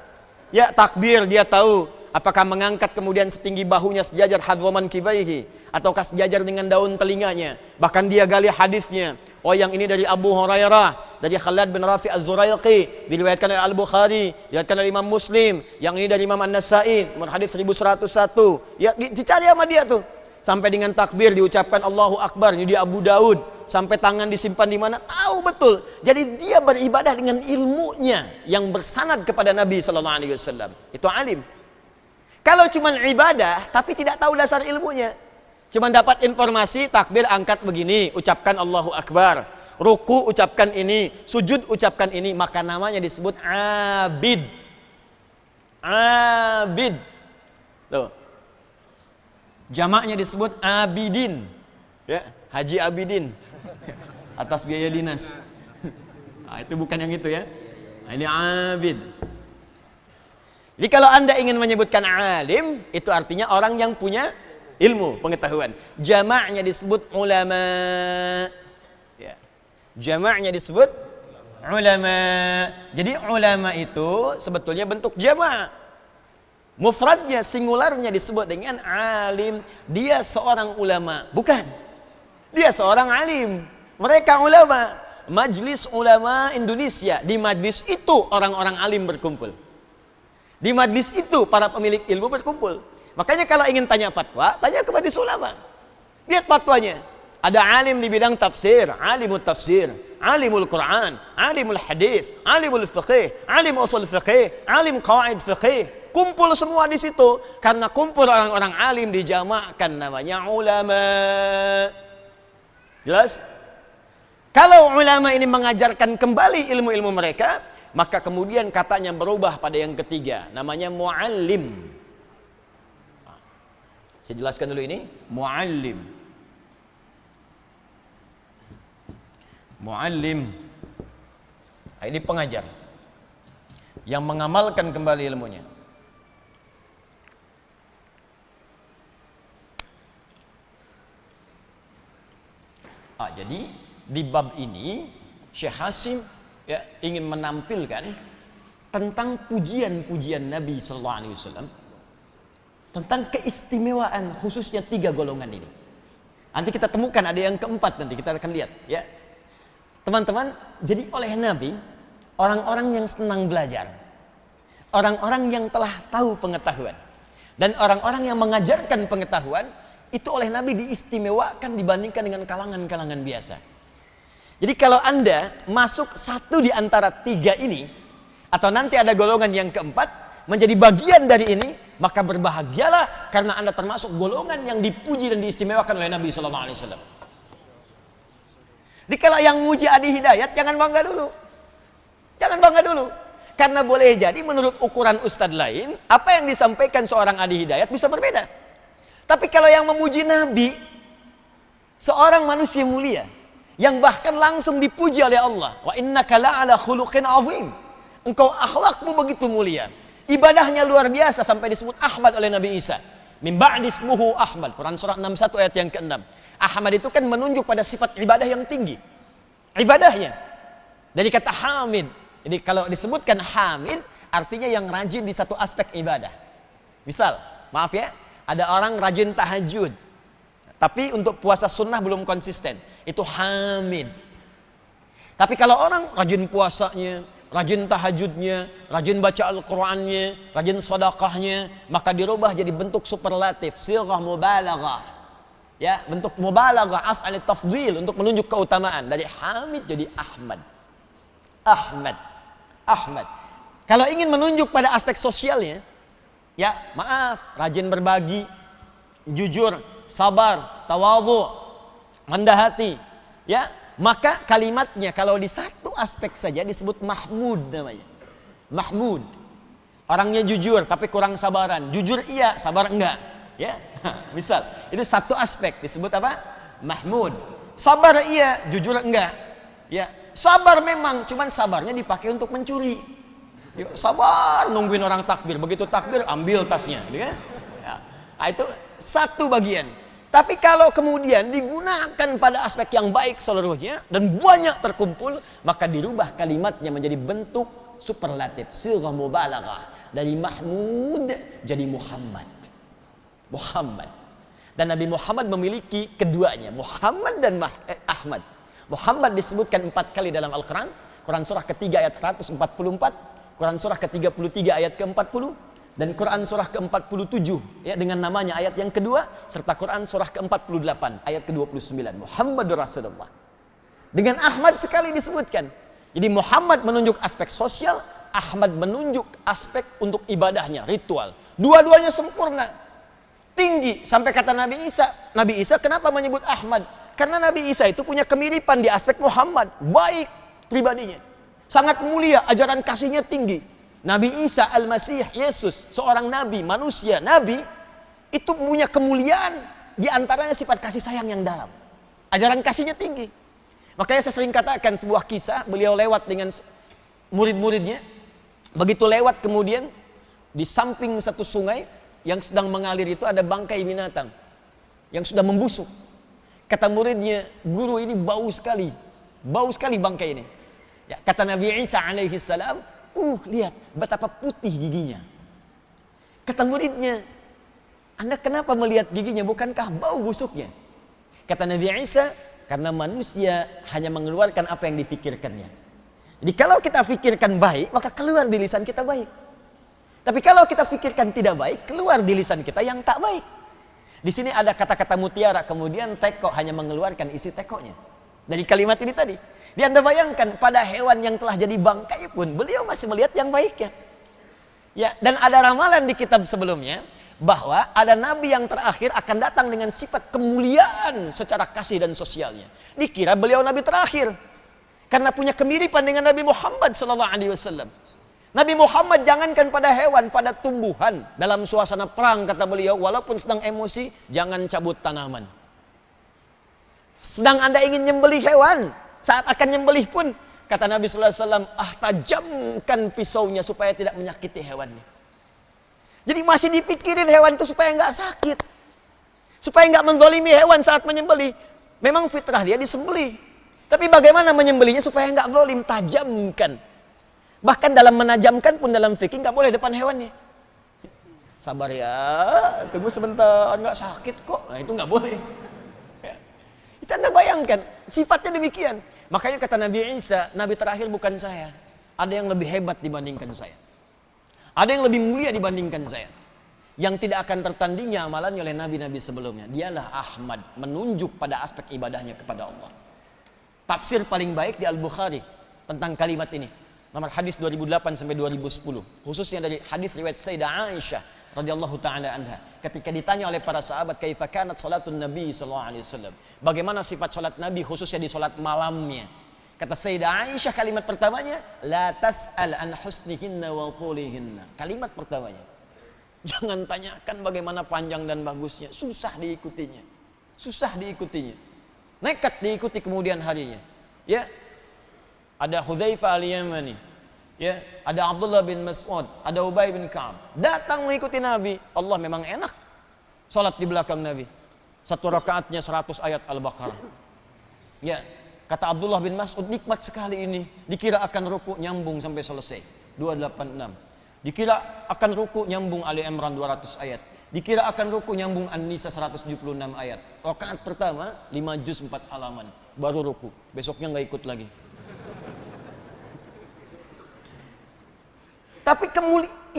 Ya, takbir, dia tahu apakah mengangkat kemudian setinggi bahunya sejajar hadwaman kibaihi, ataukah sejajar dengan daun telinganya. Bahkan dia gali hadisnya. Oh, yang ini dari Abu Hurairah, dari Khalad bin Rafi Az-Zuraiqi, diriwayatkan oleh Al-Bukhari, diriwayatkan oleh Imam Muslim. Yang ini dari Imam An-Nasai, nomor hadis 1101. Ya, dicari sama dia tuh. Sampai dengan takbir diucapkan Allahu Akbar, ini di Abu Daud. Sampai tangan disimpan di mana, tahu betul. Jadi dia beribadah dengan ilmunya yang bersanad kepada Nabi sallallahu alaihi wasallam. Itu alim. Kalau cuma ibadah tapi tidak tahu dasar ilmunya, cuma dapat informasi takbir angkat begini, ucapkan Allahu Akbar, ruku ucapkan ini, sujud ucapkan ini, maka namanya disebut abid. Abid. Tuh. Jamaknya disebut abidin. Ya, Haji Abidin. Atas biaya dinas. Nah, itu bukan yang itu ya. Nah, ini abid. Jadi kalau Anda ingin menyebutkan alim, itu artinya orang yang punya ilmu, pengetahuan. Jamaknya disebut ulama. Ya. Jamaknya disebut ulama. Jadi ulama itu sebetulnya bentuk jamak. Mufradnya, singularnya disebut dengan alim. Dia seorang ulama. Bukan. Dia seorang alim. Mereka ulama. Majlis Ulama Indonesia. Di majlis itu orang-orang alim berkumpul. Di majlis itu para pemilik ilmu berkumpul. Makanya kalau ingin tanya fatwa, tanya ke majlis ulama. Lihat fatwanya. Ada alim di bidang tafsir, alimul tafsir, alimul Quran, alimul hadis, alimul fiqih, alim usul fiqih, alim qawaid fiqih. Kumpul semua di situ. Karena kumpul orang-orang alim dijamakkan namanya ulama. Jelas? Kalau ulama ini mengajarkan kembali ilmu-ilmu mereka, maka kemudian katanya berubah pada yang ketiga, namanya muallim. Saya jelaskan dulu ini, muallim. Muallim. Nah, ini pengajar yang mengamalkan kembali ilmunya. Jadi di bab ini Syekh Hasim ya, ingin menampilkan tentang pujian-pujian Nabi sallallahu alaihi wasallam, tentang keistimewaan khususnya 3 golongan ini. Nanti kita temukan ada yang keempat, nanti kita akan lihat ya. Teman-teman, jadi oleh Nabi orang-orang yang senang belajar, orang-orang yang telah tahu pengetahuan, dan orang-orang yang mengajarkan pengetahuan itu oleh Nabi diistimewakan dibandingkan dengan kalangan-kalangan biasa. Jadi kalau Anda masuk satu di antara 3 ini, atau nanti ada golongan yang keempat menjadi bagian dari ini, maka berbahagialah karena Anda termasuk golongan yang dipuji dan diistimewakan oleh Nabi SAW. Jadi kalau yang muji Adi Hidayat, jangan bangga dulu. Jangan bangga dulu. Karena boleh jadi menurut ukuran ustadz lain, apa yang disampaikan seorang Adi Hidayat bisa berbeda. Tapi kalau yang memuji Nabi, seorang manusia mulia, yang bahkan langsung dipuji oleh Allah, wa innaka la'ala khuluqin azim, engkau akhlakmu begitu mulia, Ibadahnya luar biasa sampai disebut Ahmad oleh Nabi Isa. Min ba'di ismuhu Ahmad. Quran surah 61 ayat yang ke-6. Ahmad itu kan menunjuk pada sifat ibadah yang tinggi. Ibadahnya. Dari kata hamid. Jadi kalau disebutkan hamid, artinya yang rajin di satu aspek ibadah. Misal, maaf ya, ada orang rajin tahajud. Tapi untuk puasa sunnah belum konsisten. Itu hamid. Tapi kalau orang rajin puasanya, rajin tahajudnya, rajin baca Al-Qur'annya, rajin sedekahnya, maka dirubah jadi bentuk superlatif, sighah mubalaghah. Ya, bentuk mubalaghah, af'al tafdhil untuk menunjuk keutamaan. Dari hamid jadi Ahmad. Ahmad. Kalau ingin menunjuk pada aspek sosialnya, ya, maaf, rajin berbagi, jujur, sabar, tawadhu, rendah hati, ya, maka kalimatnya kalau di satu aspek saja disebut Mahmud namanya. Mahmud. Orangnya jujur tapi kurang sabaran. Jujur iya, sabar enggak. Ya. Misal, itu satu aspek disebut apa? Mahmud. Sabar iya, jujur enggak. Ya, sabar memang, cuman sabarnya dipakai untuk mencuri. Yuk, sabar nungguin orang takbir, begitu takbir ambil tasnya, gitu kan? Ya. Nah, itu satu bagian. Tapi kalau kemudian digunakan pada aspek yang baik seluruhnya dan banyak terkumpul, maka dirubah kalimatnya menjadi bentuk superlatif, sighah mubalaghah. Dari Mahmud jadi Muhammad. Dan Nabi Muhammad memiliki keduanya, Muhammad dan Ahmad. Muhammad disebutkan 4 kali dalam Al-Quran. Quran surah ketiga ayat 144, Quran surah ke-33 ayat ke-40, dan Quran surah ke-47 ya, dengan namanya ayat yang kedua, serta Quran surah ke-48 ayat ke-29. Muhammadur Rasulullah. Dengan Ahmad sekali disebutkan. Jadi Muhammad menunjuk aspek sosial, Ahmad menunjuk aspek untuk ibadahnya, ritual. Dua-duanya sempurna, tinggi, sampai kata Nabi Isa kenapa menyebut Ahmad? Karena Nabi Isa itu punya kemiripan di aspek Muhammad, baik pribadinya, sangat mulia, ajaran kasihnya tinggi. Nabi Isa Al-Masih, Yesus, seorang nabi, manusia, nabi, itu punya kemuliaan, di antaranya sifat kasih sayang yang dalam. Ajaran kasihnya tinggi. Makanya saya sering katakan sebuah kisah, beliau lewat dengan murid-muridnya, begitu lewat kemudian, di samping satu sungai, yang sedang mengalir itu ada bangkai binatang, yang sudah membusuk. Kata muridnya, guru ini bau sekali bangkai ini. Ya, kata Nabi Isa alaihi salam, lihat betapa putih giginya. Kata muridnya, Anda kenapa melihat giginya, bukankah bau busuknya? Kata Nabi Isa, karena manusia hanya mengeluarkan apa yang dipikirkannya. Jadi kalau kita pikirkan baik, maka keluar di lisan kita baik. Tapi kalau kita pikirkan tidak baik, keluar di lisan kita yang tak baik. Di sini ada kata-kata mutiara, kemudian teko hanya mengeluarkan isi tekonya. Dari kalimat ini tadi. Dia Anda bayangkan pada hewan yang telah jadi bangkai pun beliau masih melihat yang baiknya. Ya, dan ada ramalan di kitab sebelumnya bahwa ada nabi yang terakhir akan datang dengan sifat kemuliaan secara kasih dan sosialnya. Dikira beliau nabi terakhir karena punya kemiripan dengan Nabi Muhammad sallallahu alaihi wasallam. Nabi Muhammad jangankan pada hewan, pada tumbuhan. Dalam suasana perang kata beliau, walaupun sedang emosi, jangan cabut tanaman. Sedang Anda ingin nyembelih hewan, saat akan nyembelih pun, kata Nabi sallallahu alaihi wasallam, tajamkan pisaunya supaya tidak menyakiti hewannya. Jadi masih dipikirin hewan itu supaya nggak sakit, supaya nggak menzalimi hewan saat menyembelih. Memang fitrah dia disembelih, tapi bagaimana menyembelihnya supaya nggak zalim, tajamkan. Bahkan dalam menajamkan pun dalam fikih nggak boleh depan hewannya. Sabar ya, tunggu sebentar, nggak sakit kok. Nah, itu nggak boleh. Ya. Itu Anda bayangkan, sifatnya demikian. Makanya kata Nabi Isa, nabi terakhir bukan saya. Ada yang lebih hebat dibandingkan saya. Ada yang lebih mulia dibandingkan saya. Yang tidak akan tertandingnya amalannya oleh nabi-nabi sebelumnya. Dialah Ahmad, menunjuk pada aspek ibadahnya kepada Allah. Tafsir paling baik di Al-Bukhari tentang kalimat ini. Nomor hadis 2008 sampai 2010. Khususnya dari hadis riwayat Sayyidah Aisyah radhiyallahu taala anha. Ketika ditanya oleh para sahabat, "Kaifa kanat salatun Nabi sallallahu alaihi wasallam?" Bagaimana sifat salat Nabi khususnya di salat malamnya? Kata Sayyidah Aisyah kalimat pertamanya, "La tas'al an husnihinna wa tulihinna." Kalimat pertamanya. Jangan tanyakan bagaimana panjang dan bagusnya, susah diikutinya. Nekat diikuti kemudian harinya. Ya. Ada Hudzaifah al-Yamani. Ya, ada Abdullah bin Mas'ud, ada Ubay bin Ka'ab. Datang mengikuti Nabi. Allah memang enak. Salat di belakang Nabi. Satu rakaatnya 100 ayat Al-Baqarah. Ya, kata Abdullah bin Mas'ud, nikmat sekali ini. Dikira akan ruku nyambung sampai selesai. 286. Dikira akan ruku nyambung Ali Imran 200 ayat. Dikira akan ruku nyambung An-Nisa 176 ayat. Rakaat pertama 5 juz 4 halaman. Baru ruku. Besoknya nggak ikut lagi. Tapi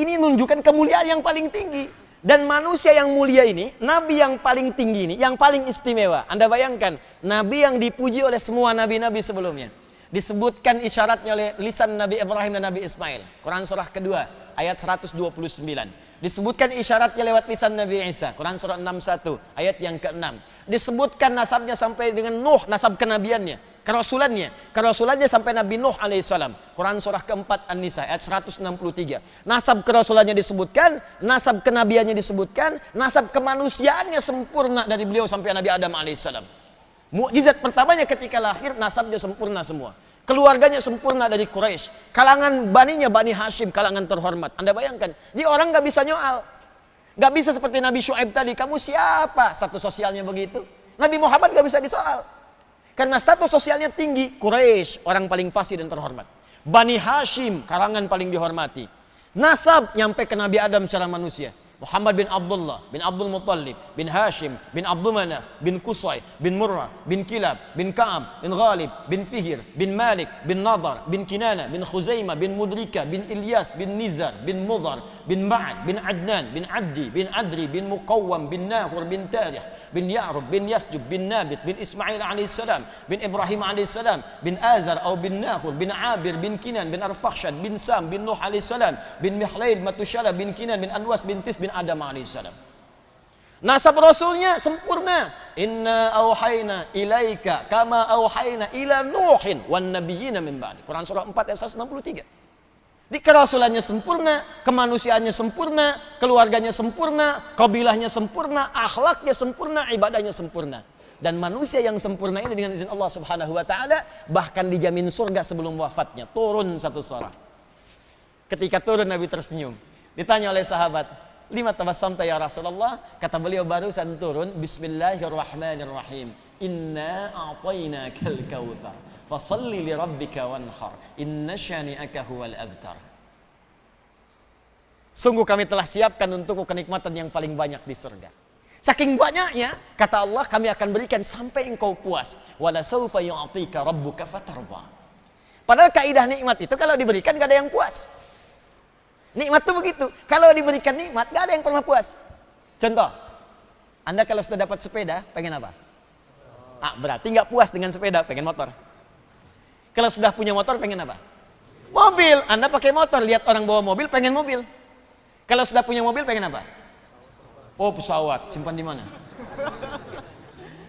ini menunjukkan kemuliaan yang paling tinggi. Dan manusia yang mulia ini, Nabi yang paling tinggi ini, yang paling istimewa. Anda bayangkan, Nabi yang dipuji oleh semua Nabi-Nabi sebelumnya. Disebutkan isyaratnya oleh lisan Nabi Ibrahim dan Nabi Ismail. Quran surah kedua, ayat 129. Disebutkan isyaratnya lewat lisan Nabi Isa. Quran surah 61, ayat yang ke-6. Disebutkan nasabnya sampai dengan Nuh, nasab kenabiannya. Kerasulannya sampai Nabi Nuh alaihissalam. Quran surah keempat An-Nisa ayat 163. Nasab kerasulannya disebutkan, nasab kenabiannya disebutkan, nasab kemanusiaannya sempurna dari beliau sampai Nabi Adam alaihissalam. Mukjizat pertamanya ketika lahir, nasabnya sempurna semua. Keluarganya sempurna dari Quraisy. Kalangan baninya Bani Hashim, kalangan terhormat. Anda bayangkan, dia orang nggak bisa nyoal. Nggak bisa seperti Nabi Syuaib tadi, kamu siapa? Status sosialnya begitu. Nabi Muhammad nggak bisa disoal. Karena status sosialnya tinggi, Quraisy orang paling fasih dan terhormat. Bani Hashim kalangan paling dihormati. Nasab nyampe ke Nabi Adam secara manusia. Muhammad bin Abdullah, bin Abdul Muttalib, bin Hashim, bin Abdul Manaf, bin Qusay, bin Murrah, bin Kilab, bin Ka'ab, bin Ghalib, bin Fihir, bin Malik, bin Nadar, bin Kinana, bin Khuzaimah, bin Mudrika, bin Ilyas, bin Nizar, bin Mudar, bin Ma'ad, bin Adnan, bin Addi, bin Adri, bin Muqawwam, bin Nahur, bin Tarikh, bin Ya'rub, bin Yasjub, bin Nabit, bin Ismail alaihissalam, bin Ibrahim alaihissalam, bin Azar atau bin Nahur, bin Abir, bin Kinan, bin Arfakhshad, bin Sam, bin Nuh alaihissalam, bin Mihlail, Matushala, bin Kinan, bin Anwas, bin Tis, bin Adam alaihissalam. Nasab Rasulnya sempurna. Inna auhayna ilaika kama auhayna ila Nuhin wan nabiyyina min ba'di. Quran surah 4 ayat 163. Di kerasulannya sempurna, kemanusiaannya sempurna, keluarganya sempurna, kabilahnya sempurna, akhlaknya sempurna, ibadahnya sempurna. Dan manusia yang sempurna ini dengan izin Allah Subhanahu wa taala bahkan dijamin surga sebelum wafatnya. Turun satu surah. Ketika turun Nabi tersenyum. Ditanya oleh sahabat, "Lima tabassamta ya Rasulullah?" Kata beliau, barusan turun, Bismillahirrahmanirrahim. Inna a'tainakal kautsar. Fasalli li rabbika wanhar. Inna syani'aka huwal abtar. Sungguh kami telah siapkan untukku kenikmatan yang paling banyak di surga. Saking banyaknya, kata Allah, kami akan berikan sampai engkau puas. Wala sawfa yu'tika rabbuka fatarda. Padahal kaidah nikmat itu kalau diberikan gak ada yang puas. Nikmat itu begitu. Kalau diberikan nikmat, gak ada yang pernah puas. Contoh, Anda kalau sudah dapat sepeda, pengen apa? Berarti gak puas dengan sepeda, pengen motor. Kalau sudah punya motor, pengen apa? Mobil. Anda pakai motor, lihat orang bawa mobil, pengen mobil. Kalau sudah punya mobil, pengen apa? Oh, pesawat. Simpan di mana?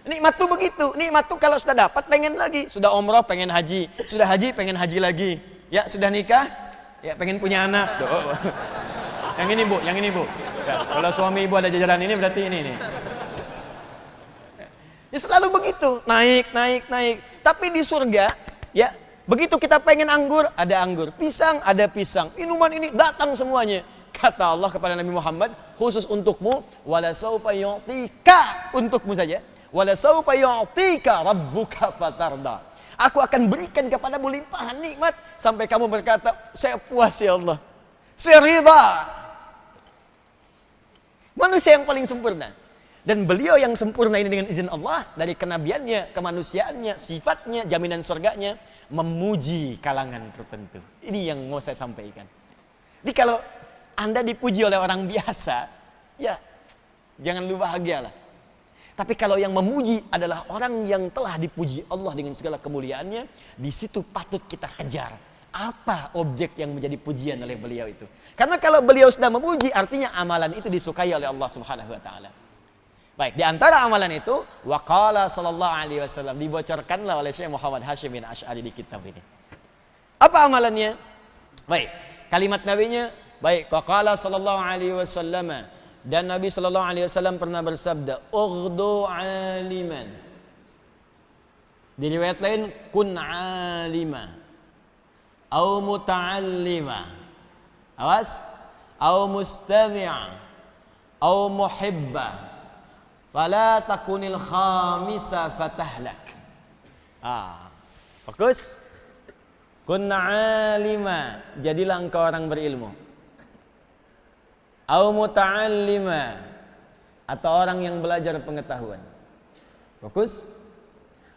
Nikmat tuh begitu. Nikmat tuh kalau sudah dapat, pengen lagi. Sudah umroh, pengen haji. Sudah haji, pengen haji lagi. Ya, sudah nikah, ya pengen punya anak. Yang ini bu, yang ini bu. Ya, kalau suami ibu ada jajaran ini berarti ini nih. Ya, selalu begitu, naik. Tapi di surga, ya begitu kita pengen anggur, ada anggur. Pisang, ada pisang. Minuman ini datang semuanya. Kata Allah kepada Nabi Muhammad, khusus untukmu, wala saufa yu'tika, untukmu saja. Wala saufa yu'tika rabbuka fatarda. Aku akan berikan kepadamu limpahan nikmat sampai kamu berkata, saya puas ya Allah. Saya ridha. Manusia yang paling sempurna. Dan beliau yang sempurna ini dengan izin Allah, dari kenabiannya, kemanusiaannya, sifatnya, jaminan surganya, memuji kalangan tertentu. Ini yang mau saya sampaikan. Jadi kalau Anda dipuji oleh orang biasa, ya jangan lu bahagialah. Tapi kalau yang memuji adalah orang yang telah dipuji Allah dengan segala kemuliaannya, di situ patut kita kejar. Apa objek yang menjadi pujian oleh beliau itu? Karena kalau beliau sudah memuji, artinya amalan itu disukai oleh Allah Subhanahu wa taala. Baik, di antara amalan itu, waqala sallallahu alaihi wasallam, dibocorkanlah oleh Syekh Muhammad Hashim bin Asy'ari di kitab ini. Apa amalannya? Baik, kalimat nabinya, baik, waqala sallallahu alaihi wasallam, dan Nabi sallallahu alaihi wasallam pernah bersabda, ughdu aliman. Di riwayat lain, kun alima. au muta'allima. Awas, au mustami'a, au muhibba. Fala takunil khamisa fatahlak. Fokus. Kunna alima, jadilah engkau orang berilmu. Au muta'allima, atau orang yang belajar pengetahuan. Fokus.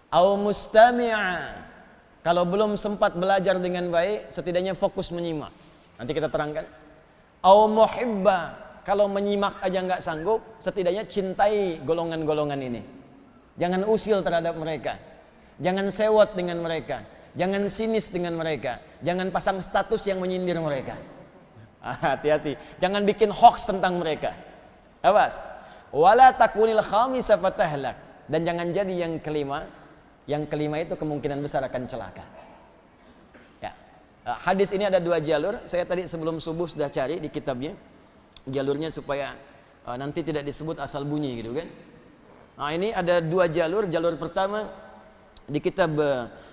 Au mustami'a, kalau belum sempat belajar dengan baik, setidaknya fokus menyimak. Nanti kita terangkan. Au muhibba, kalau menyimak aja nggak sanggup, setidaknya cintai golongan-golongan ini. Jangan usil terhadap mereka. Jangan sewot dengan mereka. Jangan sinis dengan mereka. Jangan pasang status yang menyindir mereka. Hati-hati. Jangan bikin hoax tentang mereka. Awas. Wala takunil khamisa fatahlak. Dan jangan jadi yang kelima. Yang kelima itu kemungkinan besar akan celaka. Ya. Hadis ini ada 2 jalur. Saya tadi sebelum subuh sudah cari di kitabnya. Jalurnya supaya nanti tidak disebut asal bunyi gitu kan. Nah, ini ada 2 jalur. Jalur pertama di kitab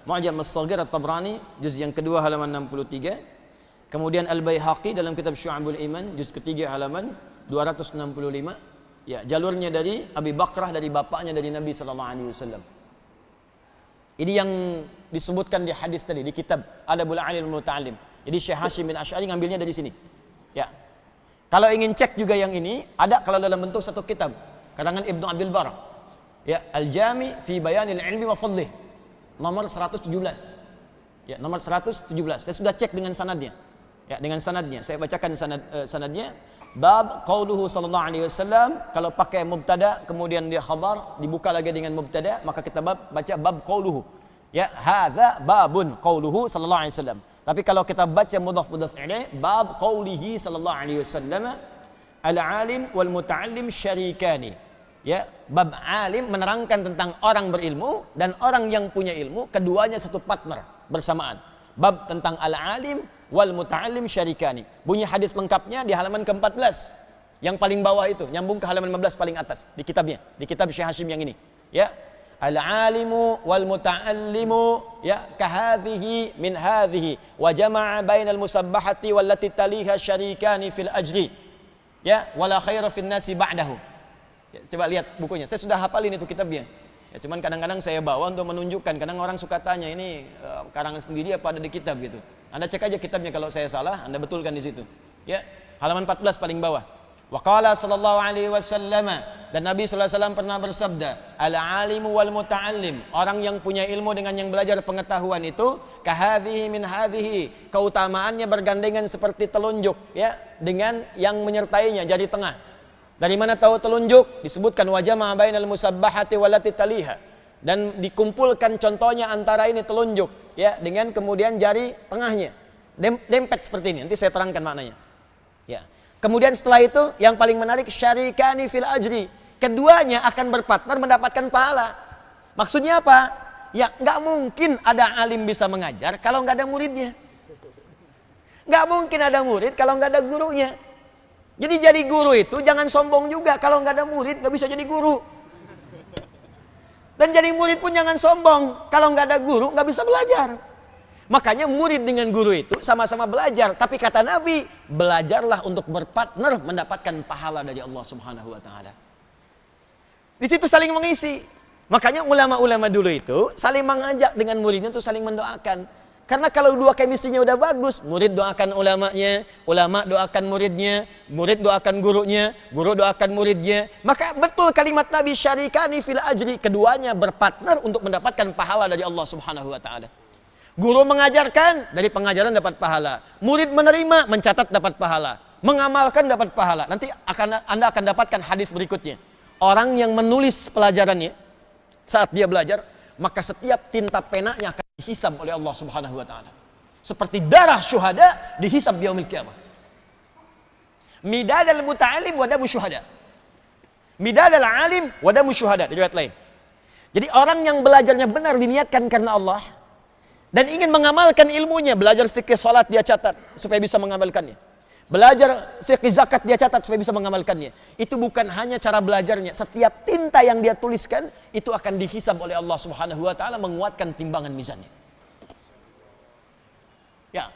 Mu'jam as-Shaghir At-Tabrani juz yang kedua halaman 63. Kemudian Al-Baihaqi dalam kitab Syu'abul Iman juz ketiga halaman 265. Ya, jalurnya dari Abi Bakrah, dari bapaknya dari Nabi sallallahu alaihi wasallam. Ini yang disebutkan di hadis tadi di kitab Adabul Alim Muta'allim. Jadi Syekh Hashim bin Asy'ari ngambilnya dari sini. Ya. Kalau ingin cek juga yang ini ada kalau dalam bentuk satu kitab karangan Ibnu Abdul Bar. Ya, Al-Jami fi Bayanil Ilmi wa Fadlih. Nomor 117. Ya, nomor 117. Saya sudah cek dengan sanadnya. Ya, dengan sanadnya. Saya bacakan sanadnya. Bab qauluhu sallallahu alaihi wasallam, kalau pakai mubtada kemudian dia khabar dibuka lagi dengan mubtada, maka kita baca bab qauluhu. Ya, hadza babun qauluhu sallallahu alaihi wasallam. Tapi kalau kita baca mudhaf ilaih, bab qaulihi sallallahu alaihi wasallam, al-alim wal muta'allim syarikani. Ya, bab alim menerangkan tentang orang berilmu dan orang yang punya ilmu, keduanya satu partner bersamaan. Bab tentang al-alim wal muta'allim syarikani. Bunyi hadis lengkapnya di halaman ke-14. Yang paling bawah itu, nyambung ke halaman 15 paling atas di kitabnya, di kitab Syekh Hashim yang ini. Ya. Al-alimu wal muta'allimu ya kahadhihi min hadhihi wa jama'a bainal musabbahati wallati taliha syarikani fil ajri. Ya, wala khaira fin nasi ba'dahu. Ya, coba lihat bukunya. Saya sudah hafalin itu kitabnya. Ya, cuman kadang-kadang saya bawa untuk menunjukkan. Kadang orang suka tanya ini karangan sendiri apa ada di kitab gitu. Anda cek aja kitabnya, kalau saya salah Anda betulkan di situ. Ya, halaman 14 paling bawah. Wa qala sallallahu alaihi wasallam, dan Nabi sallallahu alaihi wasallam pernah bersabda, al-alimu wal muta'allim, orang yang punya ilmu dengan yang belajar pengetahuan itu kahadhihi min hadhihi, keutamaannya bergandengan seperti telunjuk ya dengan yang menyertainya jari tengah. Dari mana tahu telunjuk? Disebutkan wa jama'a bainal musabbahati wallati taliha, dan dikumpulkan contohnya antara ini telunjuk ya dengan kemudian jari tengahnya dempet seperti ini. Nanti saya terangkan maknanya. Ya. Kemudian setelah itu yang paling menarik syarikani fil ajri, keduanya akan berpartner mendapatkan pahala. Maksudnya apa? Ya nggak mungkin ada alim bisa mengajar kalau nggak ada muridnya. Nggak mungkin ada murid kalau nggak ada gurunya. Jadi jadi guru itu jangan sombong juga, kalau nggak ada murid nggak bisa jadi guru. Dan jadi murid pun jangan sombong, kalau nggak ada guru nggak bisa belajar. Makanya murid dengan guru itu sama-sama belajar. Tapi kata Nabi, belajarlah untuk berpartner mendapatkan pahala dari Allah Subhanahu wa taala. Di situ saling mengisi. Makanya ulama-ulama dulu itu saling mengajak dengan muridnya itu saling mendoakan. Karena kalau dua chemistry-nya udah bagus, murid doakan ulamanya, ulama doakan muridnya, murid doakan gurunya, guru doakan muridnya. Maka betul kalimat Nabi syarikani fil ajri, keduanya berpartner untuk mendapatkan pahala dari Allah Subhanahu wa taala. Guru mengajarkan, dari pengajaran dapat pahala. Murid menerima, mencatat dapat pahala. Mengamalkan dapat pahala. Nanti Anda akan dapatkan hadis berikutnya. Orang yang menulis pelajarannya saat dia belajar, maka setiap tinta penanya akan dihisab oleh Allah Subhanahu wa taala. Seperti darah syuhada dihisab di yaumil qiyamah. Midadal muta'alim wa damu syuhada. Midadal alim wa damu syuhada, di riwayat lain. Jadi orang yang belajarnya benar diniatkan karena Allah dan ingin mengamalkan ilmunya, belajar fikih salat dia catat supaya bisa mengamalkannya. Belajar fikih zakat dia catat supaya bisa mengamalkannya. Itu bukan hanya cara belajarnya, setiap tinta yang dia tuliskan itu akan dihisab oleh Allah Subhanahu wa taala, menguatkan timbangan mizannya. Ya,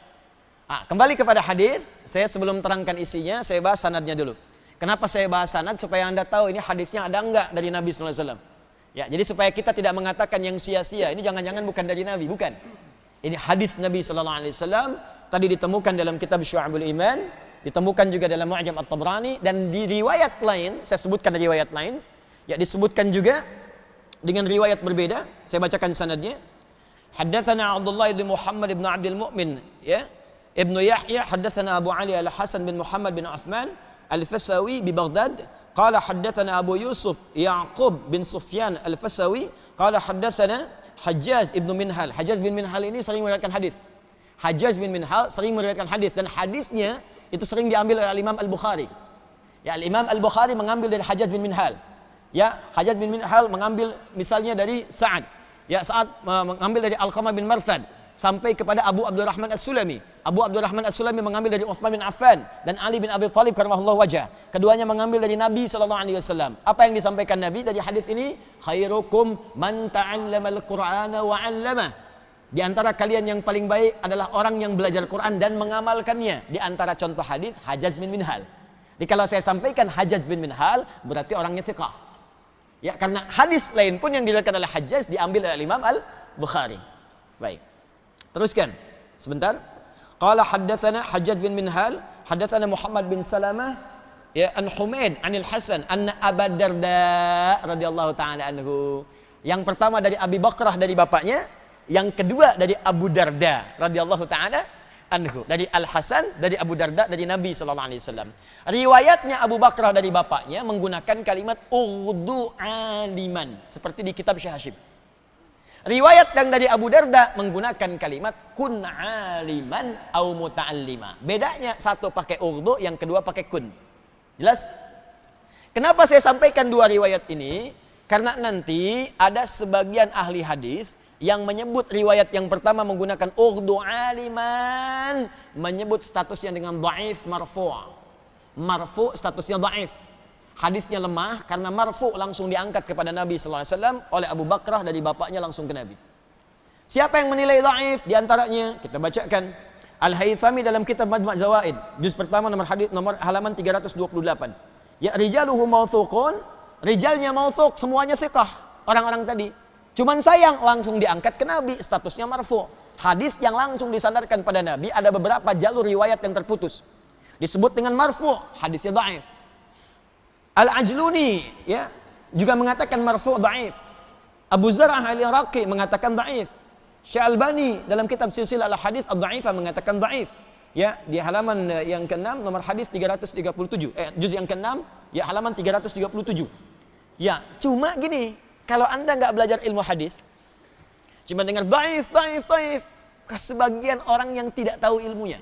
Kembali kepada hadis, saya sebelum terangkan isinya, saya bahas sanadnya dulu. Kenapa saya bahas sanad? Supaya Anda tahu ini hadisnya ada enggak dari Nabi sallallahu alaihi wasallam. Ya, jadi supaya kita tidak mengatakan yang sia-sia, ini jangan-jangan bukan dari Nabi, bukan. Ini hadis Nabi sallallahu alaihi wasallam, tadi ditemukan dalam kitab Syu'abul Iman, ditemukan juga dalam Mu'jam At-Tabrani, dan di riwayat lain, saya sebutkan dari riwayat lain, ya disebutkan juga dengan riwayat berbeda. Saya bacakan sanadnya. Haddatsana Abdullah bin Muhammad bin Abdul Mu'min, ya. Ibnu Yahya haddatsana Abu Ali Al-Hasan bin Muhammad bin Uthman Al-Fasawi di Baghdad. Qala haddatsana Abu Yusuf Ya'qub bin Sufyan Al-Fasawi qala haddatsana Hajjaj ibnu Minhal. Hajjaj bin Minhal ini sering meriwayatkan hadis. Hajjaj bin Minhal sering meriwayatkan hadis, dan hadisnya itu sering diambil oleh Imam Al-Bukhari. Ya, Imam Al-Bukhari mengambil dari Hajjaj bin Minhal. Ya, Hajjaj bin Minhal mengambil misalnya dari Sa'ad. Ya, Sa'ad mengambil dari Alqamah bin Marthad sampai kepada Abu Abdurrahman As-Sulami. Abu Abdurrahman As-Sulami mengambil dari Uthman bin Affan dan Ali bin Abi Thalib karramallahu wajah. Keduanya mengambil dari Nabi sallallahu alaihi wasallam. Apa yang disampaikan Nabi dari hadis ini? Khairukum man ta'allamal Qur'ana wa 'allamah. Di antara kalian yang paling baik adalah orang yang belajar Quran dan mengamalkannya. Di antara contoh hadis Hajjaj bin Minhal. Jadi kalau saya sampaikan Hajjaj bin Minhal, berarti orangnya thiqah. Ya, karena hadis lain pun yang diriwayatkan oleh Hajjaj diambil oleh Imam Al-Bukhari. Baik. Teruskan. Sebentar. Qala haddatsana Hajjaj bin Minhal, haddatsana Muhammad bin Salamah, ya, an Humaid anil Hasan anna Abu Darda radhiyallahu taala anhu. Yang pertama dari Abi Bakrah dari bapaknya, yang kedua dari Abu Darda radhiyallahu taala anhu, dari Al Hasan dari Abu Darda dari Nabi sallallahu alaihi wasallam. Riwayatnya Abu Bakrah dari bapaknya menggunakan kalimat ughdu aliman seperti di kitab Syekh Hashim. Riwayat yang dari Abu Darda menggunakan kalimat kun aliman au muta'allima. Bedanya satu pakai ughdu, yang kedua pakai kun. Jelas? Kenapa saya sampaikan dua riwayat ini? Karena nanti ada sebagian ahli hadis yang menyebut riwayat yang pertama menggunakan ughdu aliman, menyebut statusnya dengan dhaif marfu'. Marfu' statusnya dhaif. Hadisnya lemah karena marfu langsung diangkat kepada Nabi sallallahu alaihi wasallam oleh Abu Bakrah dari bapaknya langsung ke Nabi. Siapa yang menilai dhaif? Di antaranya kita bacakan Al-Haythami dalam kitab Majma' Zawaid, juz pertama nomor halaman 328. Ya, rijaluhu mautsukun, rijalnya mautsuk, semuanya thiqah, orang-orang tadi. Cuman sayang langsung diangkat ke Nabi, statusnya marfu. Hadis yang langsung disandarkan pada Nabi ada beberapa jalur riwayat yang terputus. Disebut dengan marfu, hadisnya dhaif. Al-Ajluni, ya, juga mengatakan marfu' dhaif. Abu Zar'ah Al-Iraqi mengatakan dhaif. Syekh Albani dalam kitab Silsilah Al-Hadits Ad-Dha'ifah mengatakan dhaif. Ya, di halaman yang ke-6 nomor hadis 337. Juz yang ke-6, ya, halaman 337. Ya, cuma gini, kalau Anda nggak belajar ilmu hadis, cuma dengar dhaif, sebagian orang yang tidak tahu ilmunya.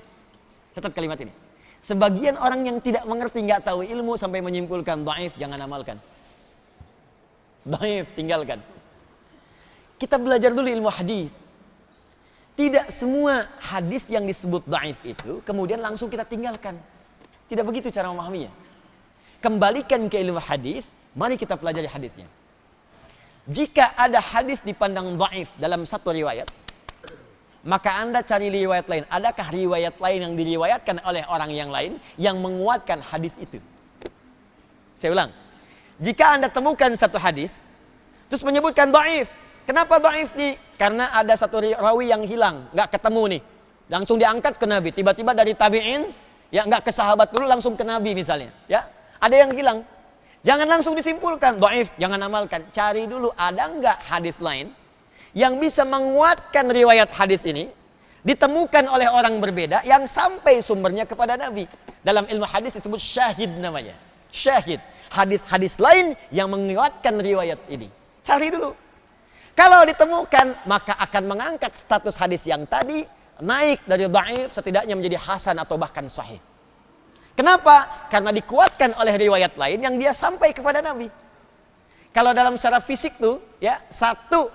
Catat kalimat ini. Sebagian orang yang tidak mengerti, nggak tahu ilmu sampai menyimpulkan dhaif, jangan amalkan. Dhaif, tinggalkan. Kita belajar dulu ilmu hadis. Tidak semua hadis yang disebut dhaif itu kemudian langsung kita tinggalkan. Tidak begitu cara memahaminya. Kembalikan ke ilmu hadis, mari kita pelajari hadisnya. Jika ada hadis dipandang dhaif dalam satu riwayat, maka Anda cari riwayat lain. Adakah riwayat lain yang diriwayatkan oleh orang yang lain yang menguatkan hadis itu? Saya ulang. Jika Anda temukan satu hadis, terus menyebutkan dhaif. Kenapa dhaif nih? Karena ada satu rawi yang hilang, nggak ketemu nih. Langsung diangkat ke Nabi. Tiba-tiba dari tabi'in, ya nggak ke sahabat dulu, langsung ke Nabi misalnya. Ya, ada yang hilang. Jangan langsung disimpulkan dhaif, jangan amalkan. Cari dulu ada nggak hadis lain yang bisa menguatkan riwayat hadis ini, ditemukan oleh orang berbeda yang sampai sumbernya kepada Nabi. Dalam ilmu hadis disebut syahid namanya. Syahid. Hadis-hadis lain yang menguatkan riwayat ini. Cari dulu. Kalau ditemukan, maka akan mengangkat status hadis yang tadi naik dari dhaif setidaknya menjadi hasan atau bahkan sahih. Kenapa? Karena dikuatkan oleh riwayat lain yang dia sampai kepada Nabi. Kalau dalam secara fisik tuh, ya, satu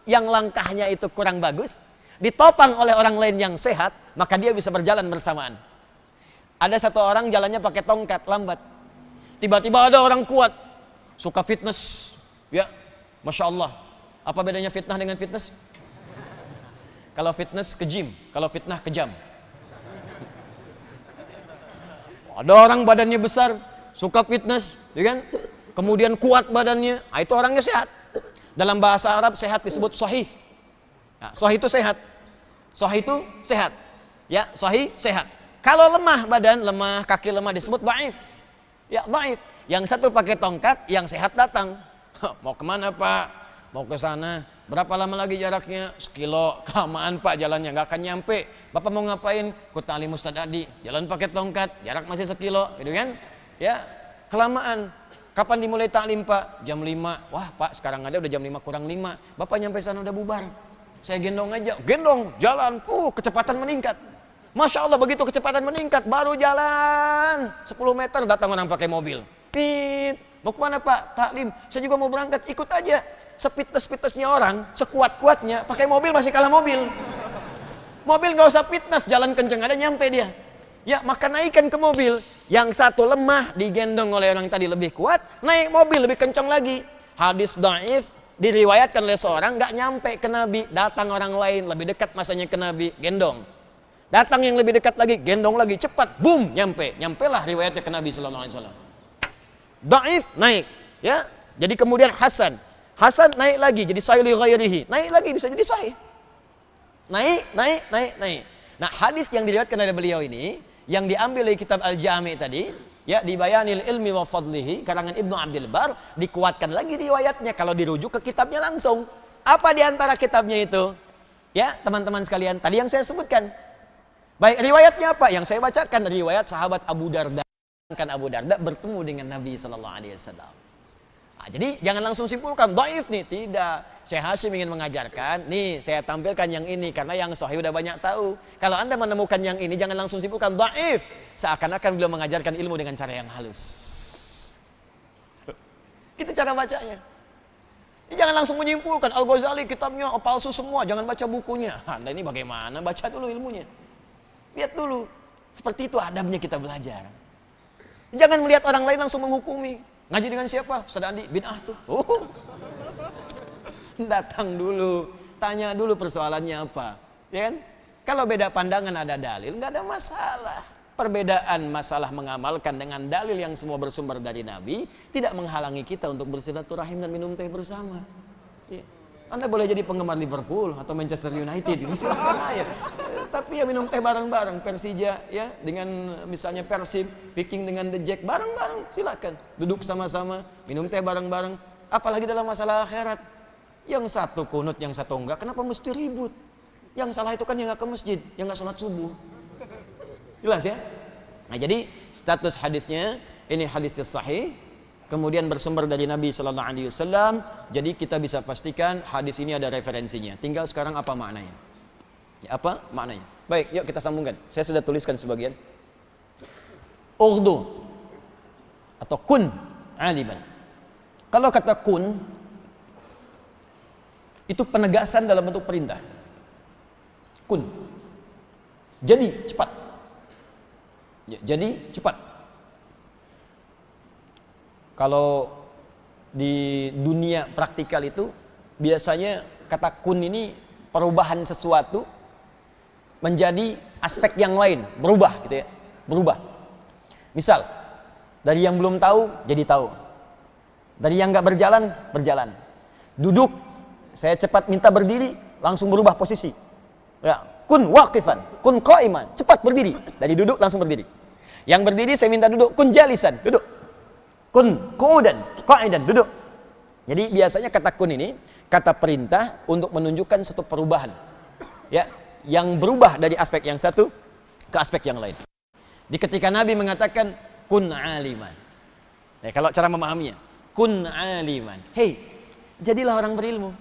yang langkahnya itu kurang bagus, ditopang oleh orang lain yang sehat, maka dia bisa berjalan bersamaan. Ada satu orang jalannya pakai tongkat, lambat. Tiba-tiba ada orang kuat, suka fitness, ya, Masya Allah. Apa bedanya fitnah dengan fitness? Kalau fitness ke gym, kalau fitnah ke jam. Ada orang badannya besar, suka fitness, ya kan? Kemudian kuat badannya, itu orangnya sehat. Dalam bahasa Arab sehat disebut sahih. Nah, sahih itu sehat. Sahih itu sehat. Ya, sahih sehat. Kalau lemah badan, lemah, kaki lemah disebut dhaif. Ya, dhaif. Yang satu pakai tongkat, yang sehat datang. Mau kemana Pak? Mau ke sana. Berapa lama lagi jaraknya? 1 kilo. Kelamaan Pak jalannya, nggak akan nyampe. Bapak mau ngapain? Ku ta'lim Ustaz Adi. Jalan pakai tongkat, jarak masih 1 kilo, gitu kan? Ya, kelamaan. Kapan dimulai taklim Pak? Jam 5. Wah Pak, sekarang ada udah jam 5 kurang 5. Bapak nyampe sana udah bubar. Saya gendong aja. Gendong, jalan. Kecepatan meningkat. Masya Allah, begitu kecepatan meningkat, baru jalan 10 meter datang orang pakai mobil. Pit, mau kemana Pak? Taklim. Saya juga mau berangkat, ikut aja. Sepites-pitesnya orang, sekuat-kuatnya, pakai mobil masih kalah mobil. Mobil nggak usah fitness, jalan kenceng ada nyampe dia. Ya, maka naikkan ke mobil. Yang satu lemah digendong oleh orang tadi lebih kuat, naik mobil lebih kencang lagi. Hadis dhaif diriwayatkan oleh seorang nggak nyampe ke Nabi, datang orang lain lebih dekat masanya ke Nabi, gendong. Datang yang lebih dekat lagi, gendong lagi, cepat, boom, nyampelah riwayatnya ke Nabi sallallahu alaihi wasallam. Dhaif naik, ya. Jadi kemudian Hasan naik lagi jadi sahih li ghairihi. Naik lagi bisa jadi sahih. Naik. Nah, hadis yang diriwayatkan oleh beliau ini yang diambil dari kitab Al-Jami' tadi, ya, di Bayanil Ilmi wa Fadlihi karangan Ibnu Abdul Bar, dikuatkan lagi riwayatnya kalau dirujuk ke kitabnya langsung. Apa di antara kitabnya itu? Ya, teman-teman sekalian, tadi yang saya sebutkan. Baik, riwayatnya apa? Yang saya bacakan riwayat sahabat Abu Darda. Kan Abu Darda bertemu dengan Nabi sallallahu alaihi wasallam. Nah, jadi jangan langsung simpulkan dhaif nih, tidak. Syekh Hasyim ingin mengajarkan, nih saya tampilkan yang ini karena yang sahih udah banyak tahu. Kalau Anda menemukan yang ini jangan langsung simpulkan dhaif, seakan-akan beliau mengajarkan ilmu dengan cara yang halus. Gitu cara bacanya. Jangan langsung menyimpulkan Al-Ghazali kitabnya palsu semua, jangan baca bukunya. Anda ini bagaimana? Baca dulu ilmunya. Lihat dulu. Seperti itu adabnya kita belajar. Jangan melihat orang lain langsung menghukumi. Ngaji dengan siapa? Ustaz Andi bin tuh. Datang dulu, tanya dulu persoalannya apa. Ya kan? Kalau beda pandangan ada dalil, nggak ada masalah. Perbedaan masalah mengamalkan dengan dalil yang semua bersumber dari Nabi tidak menghalangi kita untuk bersilaturahim dan minum teh bersama. Ya. Anda boleh jadi penggemar Liverpool atau Manchester United, itu silahkan aja. Tapi ya minum teh bareng-bareng, Persija ya dengan misalnya Persib, Viking dengan The Jack bareng-bareng, silakan. Duduk sama-sama, minum teh bareng-bareng. Apalagi dalam masalah akhirat. Yang satu kunut, yang satu enggak, kenapa mesti ribut? Yang salah itu kan yang enggak ke masjid, yang enggak sholat subuh. Jelas ya? Nah, jadi status hadisnya ini hadis sahih. Kemudian bersumber dari Nabi Sallallahu Alaihi Wasallam. Jadi kita bisa pastikan hadis ini ada referensinya. Tinggal sekarang apa maknanya? Ya, apa maknanya? Baik, yuk kita sambungkan. Saya sudah tuliskan sebagian. Urdu atau kun aliman. Kalau kata kun itu penegasan dalam bentuk perintah. Kun. Jadi cepat. Ya, jadi cepat. Kalau di dunia praktikal itu biasanya kata kun ini perubahan sesuatu menjadi aspek yang lain, berubah gitu ya, berubah. Misal dari yang belum tahu jadi tahu, dari yang nggak berjalan berjalan. Duduk, saya cepat minta berdiri, langsung berubah posisi. Ya, kun waqifan, kun qa'iman, cepat berdiri, dari duduk langsung berdiri. Yang berdiri saya minta duduk, kun jalisan, duduk. Kun qu'udan, qa'idan, duduk. Jadi biasanya kata kun ini kata perintah untuk menunjukkan satu perubahan. Ya, yang berubah dari aspek yang satu ke aspek yang lain. Di ketika Nabi mengatakan kun aliman. Ya, kalau cara memahaminya, kun aliman. Hei, jadilah orang berilmu.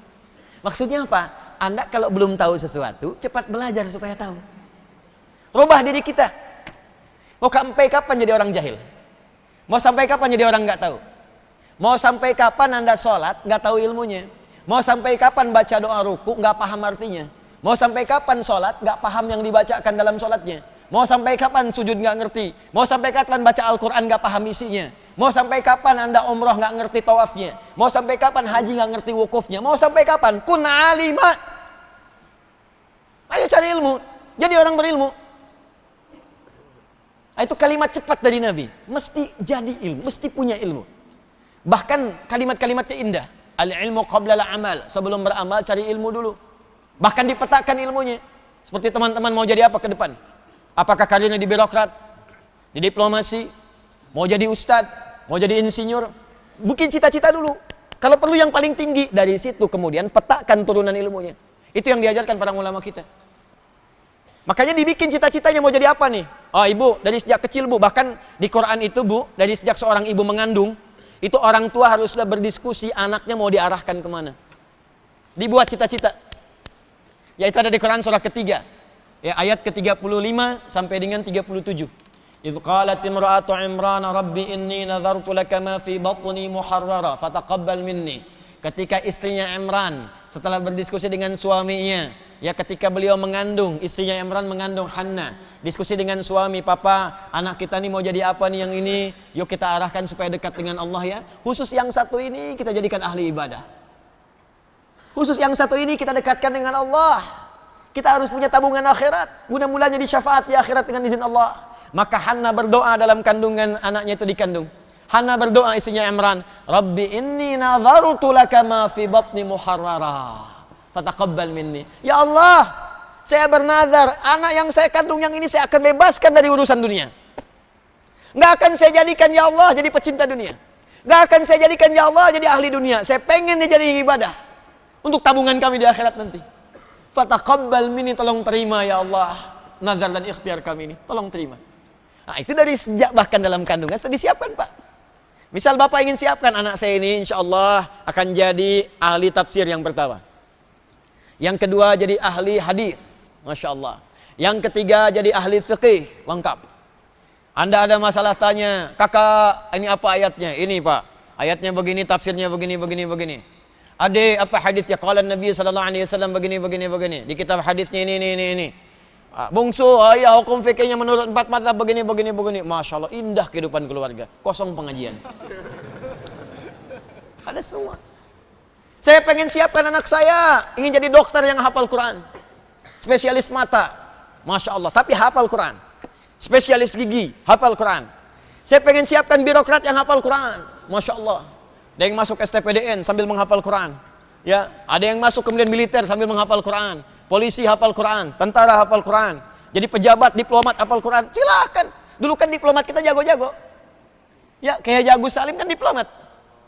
Maksudnya apa? Anda kalau belum tahu sesuatu, cepat belajar supaya tahu. Rubah diri kita. Mau sampai kapan jadi orang jahil? Mau sampai kapan jadi orang nggak tahu? Mau sampai kapan Anda sholat nggak tahu ilmunya? Mau sampai kapan baca doa ruku nggak paham artinya? Mau sampai kapan sholat nggak paham yang dibacakan dalam sholatnya? Mau sampai kapan sujud nggak ngerti? Mau sampai kapan baca Al-Quran nggak paham isinya? Mau sampai kapan Anda umroh nggak ngerti tawafnya? Mau sampai kapan haji nggak ngerti wukufnya? Mau sampai kapan? Kun alima. Ayo cari ilmu, jadi orang berilmu. Itu kalimat cepat dari Nabi. Mesti jadi ilmu, mesti punya ilmu. Bahkan kalimat-kalimatnya indah. Al-ilmu qabla al-amal. Sebelum beramal cari ilmu dulu. Bahkan dipetakan ilmunya. Seperti teman-teman mau jadi apa ke depan? Apakah karirnya di birokrat, di diplomasi, mau jadi ustadz, mau jadi insinyur? Bikin cita-cita dulu. Kalau perlu yang paling tinggi, dari situ kemudian petakan turunan ilmunya. Itu yang diajarkan para ulama kita. Makanya dibikin cita-citanya mau jadi apa nih? Oh ibu, dari sejak kecil bu, bahkan di Quran itu bu, dari sejak seorang ibu mengandung, itu orang tua haruslah berdiskusi anaknya mau diarahkan kemana. Dibuat cita-cita. Ya itu ada di Quran surah ketiga. Ya, ayat ke-35 sampai dengan 37. Idh qalat imra'atu Imran rabbi inni nadhartu laka ma fi batni muharrara fataqabbal minni. Ketika istrinya Imran setelah berdiskusi dengan suaminya, ya ketika beliau mengandung, istrinya Imran mengandung Hanna, diskusi dengan suami, papa, anak kita nih mau jadi apa nih yang ini? Yuk kita arahkan supaya dekat dengan Allah ya. Khusus yang satu ini kita jadikan ahli ibadah. Khusus yang satu ini kita dekatkan dengan Allah. Kita harus punya tabungan akhirat. Mudah-mudahan jadi syafaat di akhirat dengan izin Allah. Maka Hanna berdoa dalam kandungan anaknya itu dikandung. Hanna berdoa istrinya Imran, Rabbi inni nadhartu laka ma fi batni muharrara fataqabbal minni. Ya Allah, saya bernazar, anak yang saya kandung yang ini saya akan bebaskan dari urusan dunia. Nggak akan saya jadikan ya Allah jadi pecinta dunia. Nggak akan saya jadikan ya Allah jadi ahli dunia. Saya pengen dia jadi ibadah untuk tabungan kami di akhirat nanti. Fataqabbal minni, tolong terima ya Allah nazar dan ikhtiar kami ini, tolong terima. Nah itu dari sejak bahkan dalam kandungan sudah disiapkan Pak. Misal Bapak ingin siapkan anak saya ini insya Allah akan jadi ahli tafsir yang pertama. Yang kedua jadi ahli hadis, Masya Allah. Yang ketiga jadi ahli fiqih, lengkap. Anda ada masalah tanya, kakak ini apa ayatnya? Ini Pak, ayatnya begini, tafsirnya begini, begini, begini. Ade apa hadisnya? Qala Nabi sallallahu alaihi wasallam begini, begini, begini. Di kitab hadisnya ini. Bungsu, ya hukum fikihnya menurut 4 mazhab begini, begini, begini. Masya Allah, indah kehidupan keluarga. Kosong pengajian. Ada semua. Saya pengen siapkan anak saya, ingin jadi dokter yang hafal Quran. Spesialis mata. Masya Allah, tapi hafal Quran. Spesialis gigi, hafal Quran. Saya pengen siapkan birokrat yang hafal Quran. Masya Allah. Ada yang masuk STPDN sambil menghafal Quran. Ya, ada yang masuk kemudian militer sambil menghafal Quran. Polisi hafal Quran, tentara hafal Quran, jadi pejabat, diplomat hafal Quran, silahkan. Dulu kan diplomat kita jago-jago. Ya, kayak Agus Salim kan diplomat.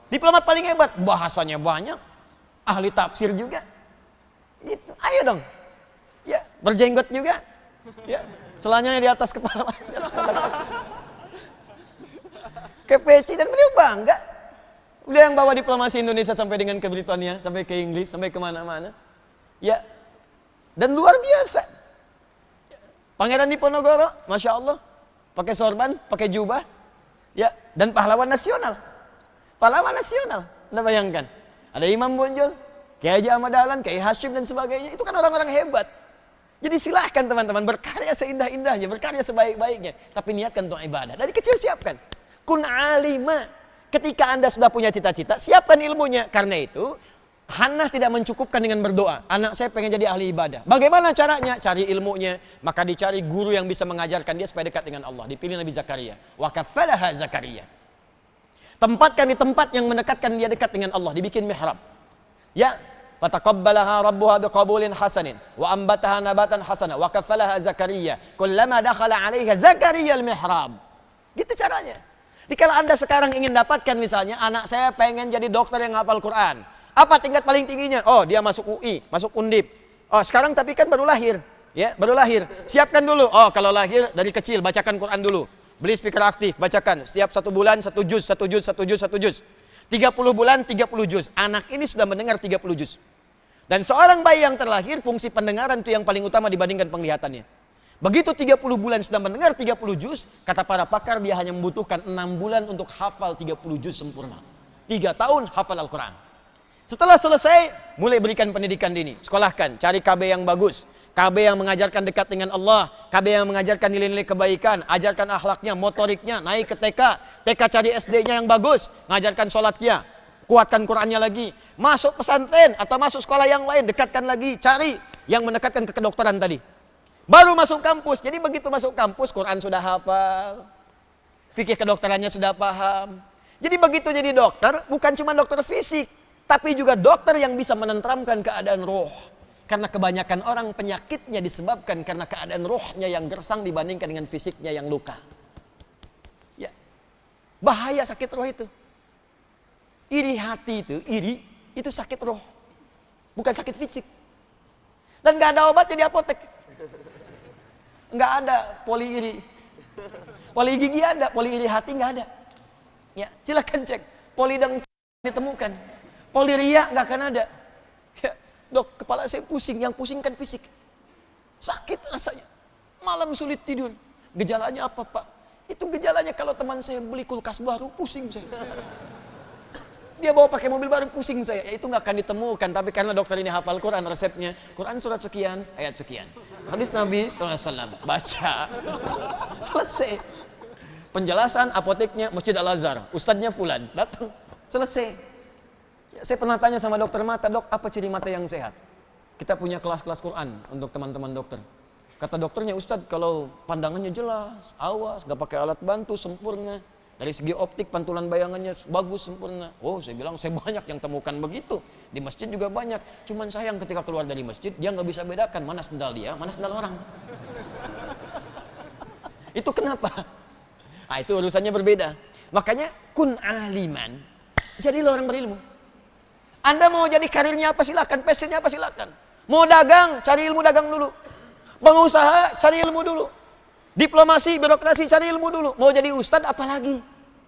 Diplomat paling hebat, bahasanya banyak, ahli tafsir juga. Itu, ayo dong. Ya, berjenggot juga. Ya, selanjutnya di atas kepala. Ke peci dan beliau bangga. Beliau yang bawa diplomasi Indonesia sampai dengan ke Britania, sampai ke Inggris, sampai kemana-mana. Ya. Dan luar biasa. Pangeran Diponegoro, Masya Allah. Pakai sorban, pakai jubah. Ya, dan pahlawan nasional. Pahlawan nasional. Anda bayangkan. Ada Imam Bonjol, Kiai Haji Ahmad Dahlan, Kiai Hashim dan sebagainya. Itu kan orang-orang hebat. Jadi silahkan teman-teman berkarya seindah-indahnya, berkarya sebaik-baiknya. Tapi niatkan untuk ibadah. Dari kecil siapkan. Kun alima. Ketika Anda sudah punya cita-cita, siapkan ilmunya. Karena itu, Hannah tidak mencukupkan dengan berdoa. Anak saya pengen jadi ahli ibadah. Bagaimana caranya? Cari ilmunya. Maka dicari guru yang bisa mengajarkan dia supaya dekat dengan Allah. Dipilih Nabi Zakaria. Wa kafalaha Zakaria. Tempatkan di tempat yang mendekatkan dia dekat dengan Allah. Dibikin mihrab. Ya. Fataqabbalaha rabbuha biqabulin hasanin. Wa ambataha nabatan hasana. Wa kafalaha Zakaria. Kullama dakhala alaiha Zakaria al-mihrab. Gitu caranya. Jadi kalau Anda sekarang ingin dapatkan misalnya, anak saya pengen jadi dokter yang hafal Quran. Apa tingkat paling tingginya? Oh, dia masuk UI, masuk Undip. Oh, sekarang tapi kan baru lahir. Ya, baru lahir. Siapkan dulu. Oh, kalau lahir dari kecil bacakan Quran dulu. Beli speaker aktif, bacakan. Setiap 1 bulan 1 juz, 1 juz, 1 juz, 1 juz. 30 bulan 30 juz. Anak ini sudah mendengar 30 juz. Dan seorang bayi yang terlahir fungsi pendengaran itu yang paling utama dibandingkan penglihatannya. Begitu 30 bulan sudah mendengar 30 juz, kata para pakar dia hanya membutuhkan 6 bulan untuk hafal 30 juz sempurna. 3 tahun hafal Al-Quran. Setelah selesai, mulai berikan pendidikan dini. Sekolahkan, cari KB yang bagus. KB yang mengajarkan dekat dengan Allah. KB yang mengajarkan nilai-nilai kebaikan. Ajarkan akhlaknya, motoriknya, naik ke TK. TK cari SD-nya yang bagus. Ngajarkan sholat qiyam. Kuatkan Qurannya lagi. Masuk pesantren atau masuk sekolah yang lain, dekatkan lagi. Cari yang mendekatkan ke kedokteran tadi. Baru masuk kampus. Jadi begitu masuk kampus, Quran sudah hafal. Fikih kedokterannya sudah paham. Jadi begitu jadi dokter, bukan cuma dokter fisik, tapi juga dokter yang bisa menenteramkan keadaan roh. Karena kebanyakan orang penyakitnya disebabkan karena keadaan rohnya yang gersang dibandingkan dengan fisiknya yang luka. Ya. Bahaya sakit roh itu. Iri hati itu sakit roh. Bukan sakit fisik. Dan gak ada obatnya di apotek. Gak ada poli iri. Poli gigi ada, poli iri hati gak ada. Ya, silakan cek. Poli dan ditemukan. Poli ria gak akan ada. Ya, dok, kepala saya pusing, yang pusing kan fisik. Sakit rasanya. Malam sulit tidur. Gejalanya apa, Pak? Itu gejalanya kalau teman saya beli kulkas baru, pusing saya. Dia bawa pakai mobil baru, pusing saya. Ya, itu nggak akan ditemukan. Tapi karena dokter ini hafal Quran, resepnya Quran surat sekian, ayat sekian. Hadis Nabi SAW, baca. Selesai. Penjelasan apoteknya Masjid Al-Azhar, ustadznya Fulan, datang. Selesai. Ya, saya pernah tanya sama dokter mata, dok, apa ciri mata yang sehat? Kita punya kelas-kelas Quran untuk teman-teman dokter. Kata dokternya, Ustadz, kalau pandangannya jelas, awas, gak pakai alat bantu, sempurna. Dari segi optik, pantulan bayangannya bagus, sempurna. Oh, saya bilang, saya banyak yang temukan begitu. Di masjid juga banyak. Cuman sayang ketika keluar dari masjid, dia gak bisa bedakan mana sendal dia, mana sendal orang. Itu kenapa? Nah, itu urusannya berbeda. Makanya, kun aliman. Jadilah orang berilmu. Anda mau jadi karirnya apa silakan, passionnya apa silakan. Mau dagang, cari ilmu dagang dulu. Pengusaha, cari ilmu dulu. Diplomasi, birokrasi, cari ilmu dulu. Mau jadi ustadz, apalagi?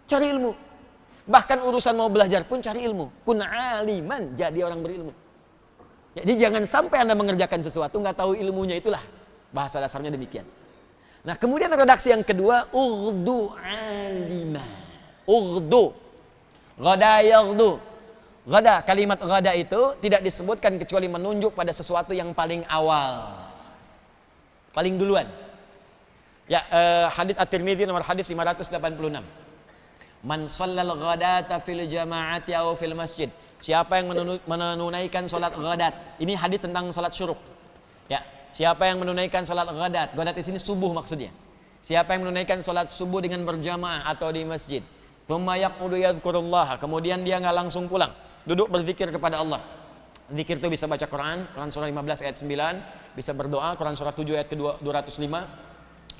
Cari ilmu. Bahkan urusan mau belajar pun cari ilmu. Kun aliman, jadi orang berilmu. Jadi jangan sampai Anda mengerjakan sesuatu, nggak tahu ilmunya, itulah. Bahasa dasarnya demikian. Nah, kemudian redaksi yang kedua, urdu aliman. Urdu. Ghada yaghdu. Ghada, kalimat ghada itu tidak disebutkan kecuali menunjuk pada sesuatu yang paling awal. Paling duluan. Ya, hadis At-Tirmidzi nomor hadis 586. Man shallal ghadata fil jama'ati aw fil masjid. Siapa yang menunaikan salat ghadat. Ini hadis tentang salat syuruk. Ya, siapa yang menunaikan salat ghadat. Ghadat di sini subuh maksudnya. Siapa yang menunaikan salat subuh dengan berjamaah atau di masjid. Tsumma yaqudu yadhkurullah. Kemudian dia enggak langsung pulang. Duduk berzikir kepada Allah. Zikir itu bisa baca Quran, Quran surah 15 ayat 9, bisa berdoa, Quran surah 7 ayat ke-205,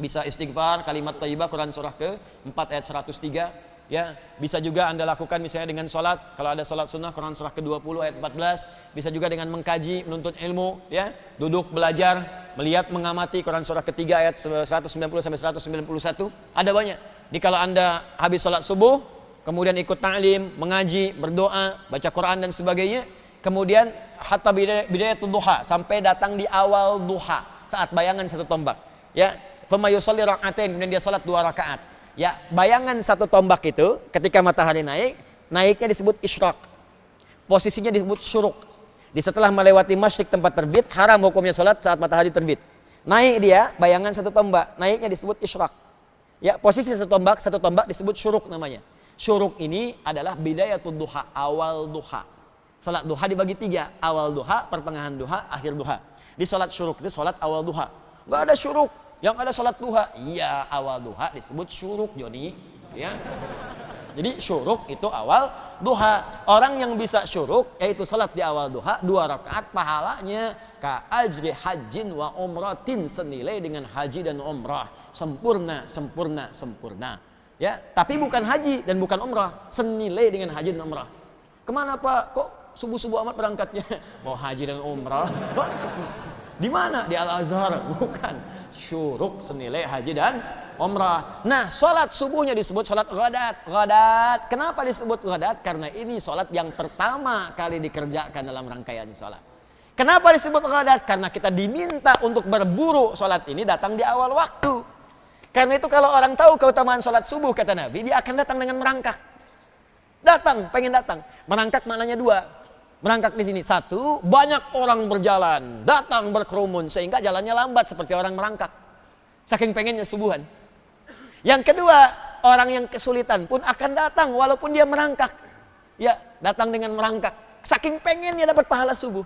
bisa istighfar, kalimat thayyibah, Quran surah ke-4 ayat 103, ya. Bisa juga Anda lakukan misalnya dengan salat, kalau ada salat sunnah, Quran surah ke-20 ayat 14, bisa juga dengan mengkaji, menuntut ilmu, ya. Duduk belajar, melihat, mengamati, Quran surah ke-3 ayat 190 sampai 191, ada banyak. Jadi kalau Anda habis salat subuh, kemudian ikut ta'lim, mengaji, berdoa, baca Quran dan sebagainya. Kemudian hatta bidayatul duha, sampai datang di awal duha, saat bayangan satu tombak. Ya, thumma yusalli rak'atain, kemudian dia salat 2 rakaat. Ya, bayangan satu tombak itu ketika matahari naik, naiknya disebut isyraq. Posisinya disebut syuruk. Di setelah melewati masyriq tempat terbit, haram hukumnya salat saat matahari terbit. Naik dia, bayangan satu tombak, naiknya disebut isyraq. Ya, posisi satu tombak disebut syuruk namanya. Syuruk ini adalah bidayatul duha, awal duha. Salat duha dibagi 3, awal duha, pertengahan duha, akhir duha. Di salat syuruk itu salat awal duha. Gak ada syuruk, yang ada salat duha. Iya, awal duha disebut syuruk, Joni. Ya. Jadi syuruk itu awal duha. Orang yang bisa syuruk, yaitu salat di awal duha, 2 rakaat, pahalanya ka ajri hajjin wa umratin, senilai dengan haji dan umrah. Sempurna, sempurna, sempurna. Ya, tapi bukan haji dan bukan umrah, senilai dengan haji dan umrah. Kemana Pak? Kok subuh-subuh amat berangkatnya? Mau haji dan umrah? Di mana? Di Al-Azhar? Bukan. Syuruk senilai haji dan umrah. Nah, sholat subuhnya disebut sholat ghadat. Ghadat. Kenapa disebut ghadat? Karena ini sholat yang pertama kali dikerjakan dalam rangkaian sholat. Kenapa disebut ghadat? Karena kita diminta untuk berburu sholat ini datang di awal waktu. Karena itu kalau orang tahu keutamaan sholat subuh, kata Nabi, dia akan datang dengan merangkak. Datang, pengen datang. Merangkak maknanya 2. Merangkak di sini. 1, banyak orang berjalan, datang berkerumun sehingga jalannya lambat seperti orang merangkak. Saking pengennya subuhan. Yang kedua, orang yang kesulitan pun akan datang walaupun dia merangkak. Ya, datang dengan merangkak. Saking pengennya dapat pahala subuh.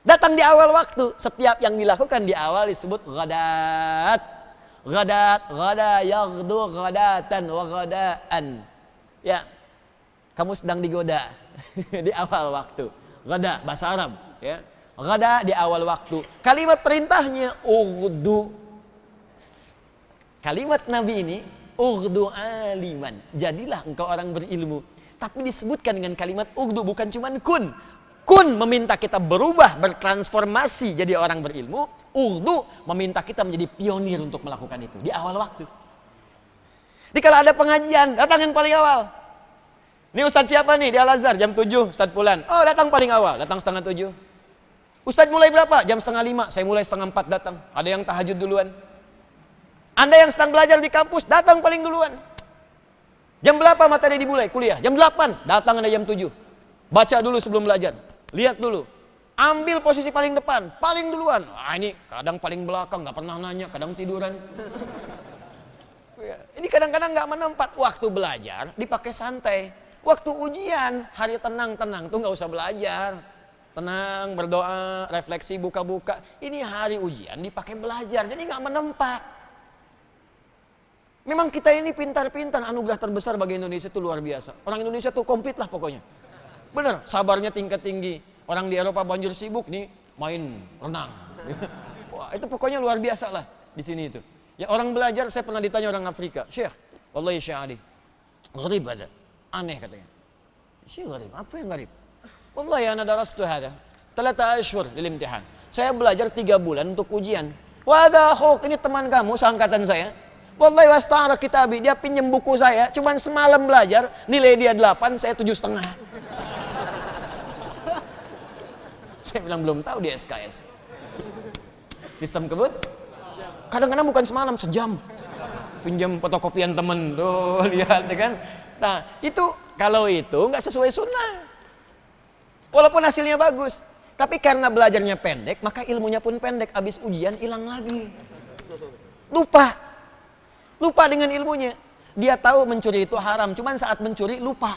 Datang di awal waktu. Setiap yang dilakukan di awal disebut ghadat. Ghadat, ghada, yaghdu, ghadatan, wa ghadaan. Ya, kamu sedang digoda di awal waktu. Ghada, bahasa Arab. Ya. Ghada di awal waktu. Kalimat perintahnya, ughdu. Kalimat Nabi ini, ughdu aliman. Jadilah engkau orang berilmu. Tapi disebutkan dengan kalimat ughdu, bukan cuma kun. Kun meminta kita berubah, bertransformasi jadi orang berilmu. Ughdu meminta kita menjadi pionir untuk melakukan itu di awal waktu. Jadi kalau ada pengajian, datang yang paling awal. Ini Ustadz siapa nih di Al-Azhar jam 7, Ustadz Fulan. Oh, datang paling awal, datang setengah 7. Ustadz mulai berapa? Jam setengah 5, saya mulai setengah 4 datang. Ada yang tahajud duluan. Anda yang sedang belajar di kampus, datang paling duluan. Jam berapa materi dimulai? Kuliah. Jam 8, datang Anda jam 7. Baca dulu sebelum belajar. Lihat dulu. Ambil posisi paling depan, paling duluan. Ini kadang paling belakang, nggak pernah nanya, kadang tiduran. Ini kadang-kadang nggak menempat. Waktu belajar dipakai santai. Waktu ujian, hari tenang-tenang tuh nggak usah belajar. Tenang, berdoa, refleksi, buka-buka. Ini hari ujian dipakai belajar, jadi nggak menempat. Memang kita ini pintar-pintar, anugerah terbesar bagi Indonesia itu luar biasa. Orang Indonesia tuh komplit lah pokoknya. Bener, sabarnya tingkat tinggi. Orang di Eropa banjir sibuk nih main renang. Wah, itu pokoknya luar biasa lah di sini itu. Ya orang belajar, saya pernah ditanya orang Afrika, Syekh, wallahi Syekh Ali, gharib aja, aneh katanya. Syekh gharib, apa yang gharib? Wallahi ana darastu hada, 3 ashhur lil imtihan. Saya belajar 3 bulan untuk ujian. Wa hadha akhuk, ini teman kamu seangkatan saya. Wallahi wasta'ara kitabi, dia pinjam buku saya, cuman semalam belajar, nilai dia 8, saya 7,5. Saya bilang belum tahu dia SKS. Sistem kebut. Kadang-kadang bukan semalam, sejam. Pinjam fotokopian temen, tuh lihat kan. Nah itu kalau itu nggak sesuai sunnah. Walaupun hasilnya bagus, tapi karena belajarnya pendek, maka ilmunya pun pendek. Habis ujian hilang lagi. Lupa dengan ilmunya. Dia tahu mencuri itu haram, cuman saat mencuri lupa.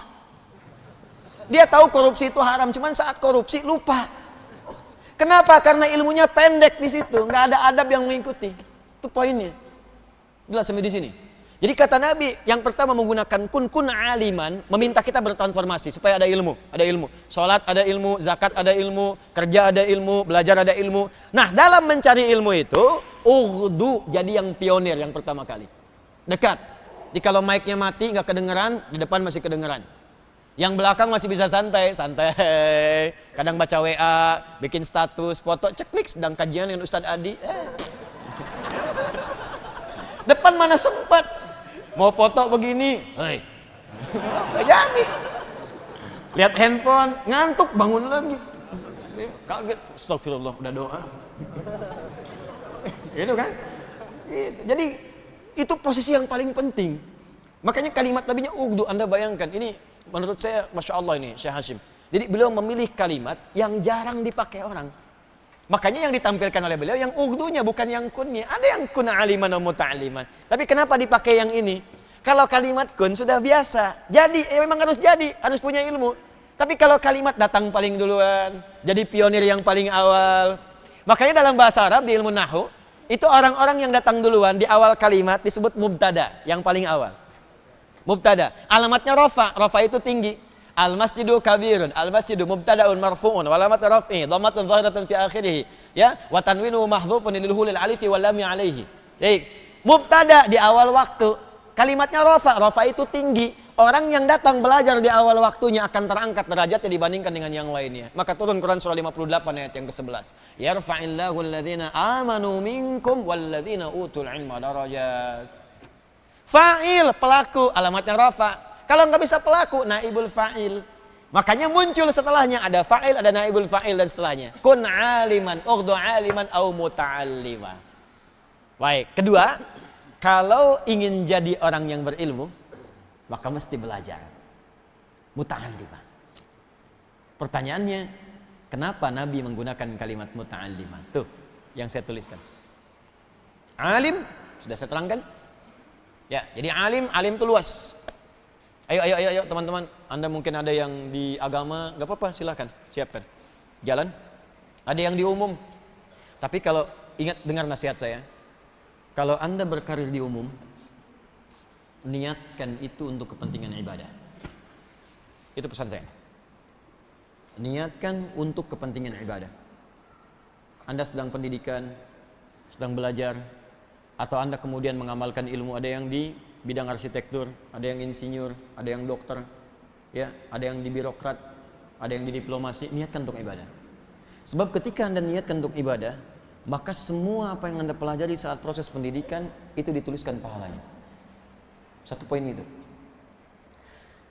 Dia tahu korupsi itu haram, cuman saat korupsi lupa. Kenapa? Karena ilmunya pendek di situ, nggak ada adab yang mengikuti. Itu poinnya. Jelas sampai di sini. Jadi kata Nabi, yang pertama menggunakan kun aliman, meminta kita bertransformasi supaya ada ilmu, Salat ada ilmu, zakat ada ilmu, kerja ada ilmu, belajar ada ilmu. Nah, dalam mencari ilmu itu, ughdu jadi yang pionir yang pertama kali. Dekat. Jadi kalau mic-nya mati nggak kedengeran, di depan masih kedengeran. Yang belakang masih bisa santai. Kadang baca WA, bikin status, foto, ceklik sedang kajian dengan Ustadz Adi. Depan mana sempat. Mau foto begini, nggak jadi. Lihat handphone, ngantuk, bangun lagi. Kaget, astagfirullah, udah doa. Gitu kan? Gitu. Jadi itu posisi yang paling penting. Makanya kalimat Nabinya ughdu, Anda bayangkan ini. Menurut saya, Masya Allah ini, Syekh Hashim. Jadi beliau memilih kalimat yang jarang dipakai orang. Makanya yang ditampilkan oleh beliau, yang ughdunya bukan yang kunnya. Ada yang kun aliman wa muta'aliman. Tapi kenapa dipakai yang ini? Kalau kalimat kun sudah biasa. Jadi, memang harus jadi, harus punya ilmu. Tapi kalau kalimat datang paling duluan, jadi pionir yang paling awal. Makanya dalam bahasa Arab, di ilmu Nahwu, itu orang-orang yang datang duluan di awal kalimat disebut mubtada, yang paling awal. Mubtada, alamatnya rafa itu tinggi. Al-masjidu kabirun, al-masjidu mubtada'un marfu'un, wa alamat raf'i dhammatun zahiratun fi akhirih, ya, wa tanwinu mahdhufun lil hulil alifi wal lam alaihi. Baik, mubtada di awal waktu, kalimatnya rafa itu tinggi. Orang yang datang belajar di awal waktunya akan terangkat derajatnya dibandingkan dengan yang lainnya. Maka turun Quran surah 58 ayat yang ke-11. Yarfa'illahu alladhina amanu minkum walladzina utul ilma darajat. Fa'il, pelaku, alamatnya rafa. Kalau nggak bisa pelaku, naibul fa'il. Makanya muncul setelahnya, ada fa'il, ada naibul fa'il dan setelahnya. Kun aliman, ughdu aliman, au muta'allima. Baik, kedua, kalau ingin jadi orang yang berilmu, maka mesti belajar. Muta'allima. Pertanyaannya, kenapa Nabi menggunakan kalimat muta'allima? Tuh, yang saya tuliskan. Alim, sudah saya terangkan. Ya, jadi alim itu luas. Ayo teman-teman. Anda mungkin ada yang di agama, nggak apa-apa, silakan, siapkan. Jalan. ada yang di umum. Tapi kalau ingat, dengar nasihat saya, kalau Anda berkarir di umum, niatkan itu untuk kepentingan ibadah. Itu pesan saya. Niatkan untuk kepentingan ibadah. Anda sedang pendidikan, sedang belajar, atau Anda kemudian mengamalkan ilmu, ada yang di bidang arsitektur, ada yang insinyur, ada yang dokter, ya, ada yang di birokrat, ada yang di diplomasi, niatkan untuk ibadah. Sebab ketika Anda niatkan untuk ibadah, maka semua apa yang Anda pelajari saat proses pendidikan itu dituliskan pahalanya. Satu poin itu.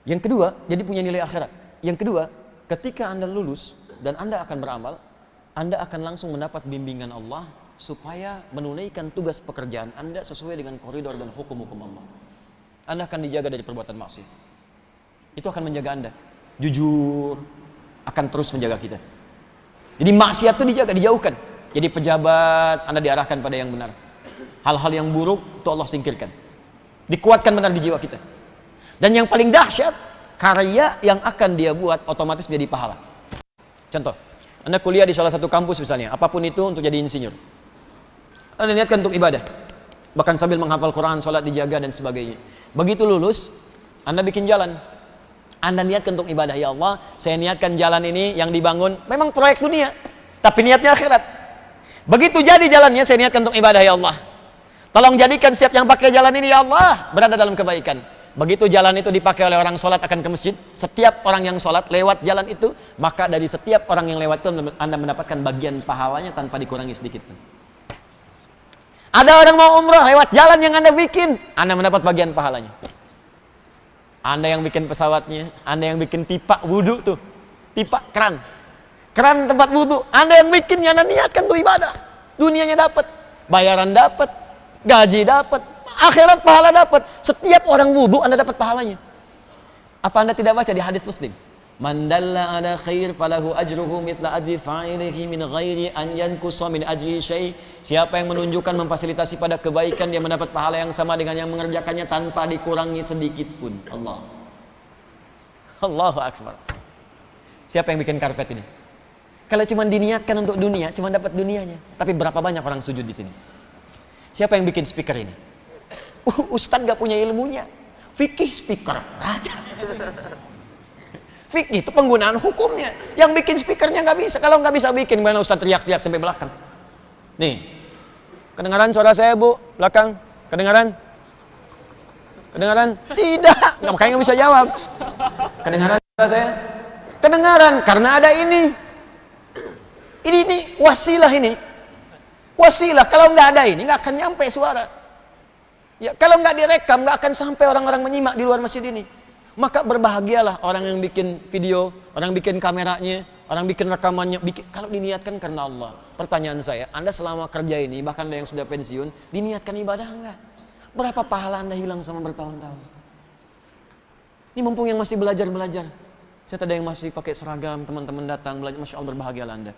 Yang kedua, jadi punya nilai akhirat. Yang kedua, ketika Anda lulus dan Anda akan beramal, Anda akan langsung mendapat bimbingan Allah supaya menunaikan tugas pekerjaan Anda sesuai dengan koridor dan hukum-hukum Allah. Anda akan dijaga dari perbuatan maksiat. Itu akan menjaga Anda. Jujur akan terus menjaga kita. Jadi maksiat itu dijaga, dijauhkan. Jadi pejabat, Anda diarahkan pada yang benar. Hal-hal yang buruk itu Allah singkirkan. Dikuatkan benar di jiwa kita. Dan yang paling dahsyat, karya yang akan dia buat otomatis menjadi pahala. Contoh, Anda kuliah di salah satu kampus misalnya, apapun itu untuk jadi insinyur. Anda niatkan untuk ibadah, bahkan sambil menghafal Quran, sholat dijaga dan sebagainya. Begitu lulus, Anda bikin jalan. Anda niatkan untuk ibadah, ya Allah, saya niatkan jalan ini yang dibangun memang proyek dunia, tapi niatnya akhirat. Begitu jadi jalannya, saya niatkan untuk ibadah, ya Allah. Tolong jadikan setiap yang pakai jalan ini, ya Allah, berada dalam kebaikan. Begitu jalan itu dipakai oleh orang sholat akan ke masjid, setiap orang yang sholat lewat jalan itu, maka dari setiap orang yang lewat itu Anda mendapatkan bagian pahalanya tanpa dikurangi sedikit pun. Ada orang mau umrah lewat jalan yang Anda bikin, Anda mendapat bagian pahalanya. Anda yang bikin pesawatnya, Anda yang bikin pipa wudhu tuh, pipa keran tempat wudhu, Anda yang bikinnya, Anda niatkan tuh ibadah, dunianya dapat, bayaran dapat, gaji dapat, akhirat pahala dapat. Setiap orang wudhu Anda dapat pahalanya. Apa Anda tidak baca di hadis Muslim? Man dalla ala khair falahu ajruhu mithla ajri fa'ilihi min ghairi an yanqusa min ajri syai'. Siapa yang menunjukkan, memfasilitasi pada kebaikan, dia mendapat pahala yang sama dengan yang mengerjakannya tanpa dikurangi sedikit pun. Allahu akbar. Siapa yang bikin karpet ini? Kalau cuma diniatkan untuk dunia, cuma dapat dunianya. Tapi berapa banyak orang sujud di sini? Siapa yang bikin speaker ini? Ustadz gak punya ilmunya. Fikih speaker ada. Fikih itu penggunaan hukumnya. Yang bikin speakernya gak bisa. Kalau gak bisa bikin, gimana Ustadz teriak-teriak sampai belakang? Nih, kedengaran suara saya, Bu? Belakang, kedengaran? Kedengaran? Tidak. Makanya gak bisa jawab. Kedengaran suara saya? Kedengaran, karena ada ini. Ini wasilah ini. Wasilah, kalau nggak ada ini nggak akan nyampe suara. Ya, kalau nggak direkam nggak akan sampai orang-orang menyimak di luar masjid ini. Maka berbahagialah orang yang bikin video, orang bikin kameranya, orang bikin rekamannya. Kalau diniatkan karena Allah. Pertanyaan saya, Anda selama kerja ini, bahkan ada yang sudah pensiun, diniatkan ibadah nggak? Berapa pahala Anda hilang sama bertahun-tahun? Ini mumpung yang masih belajar. Saya ada yang masih pakai seragam, teman-teman datang belajar, Masya Allah, berbahagialah Anda.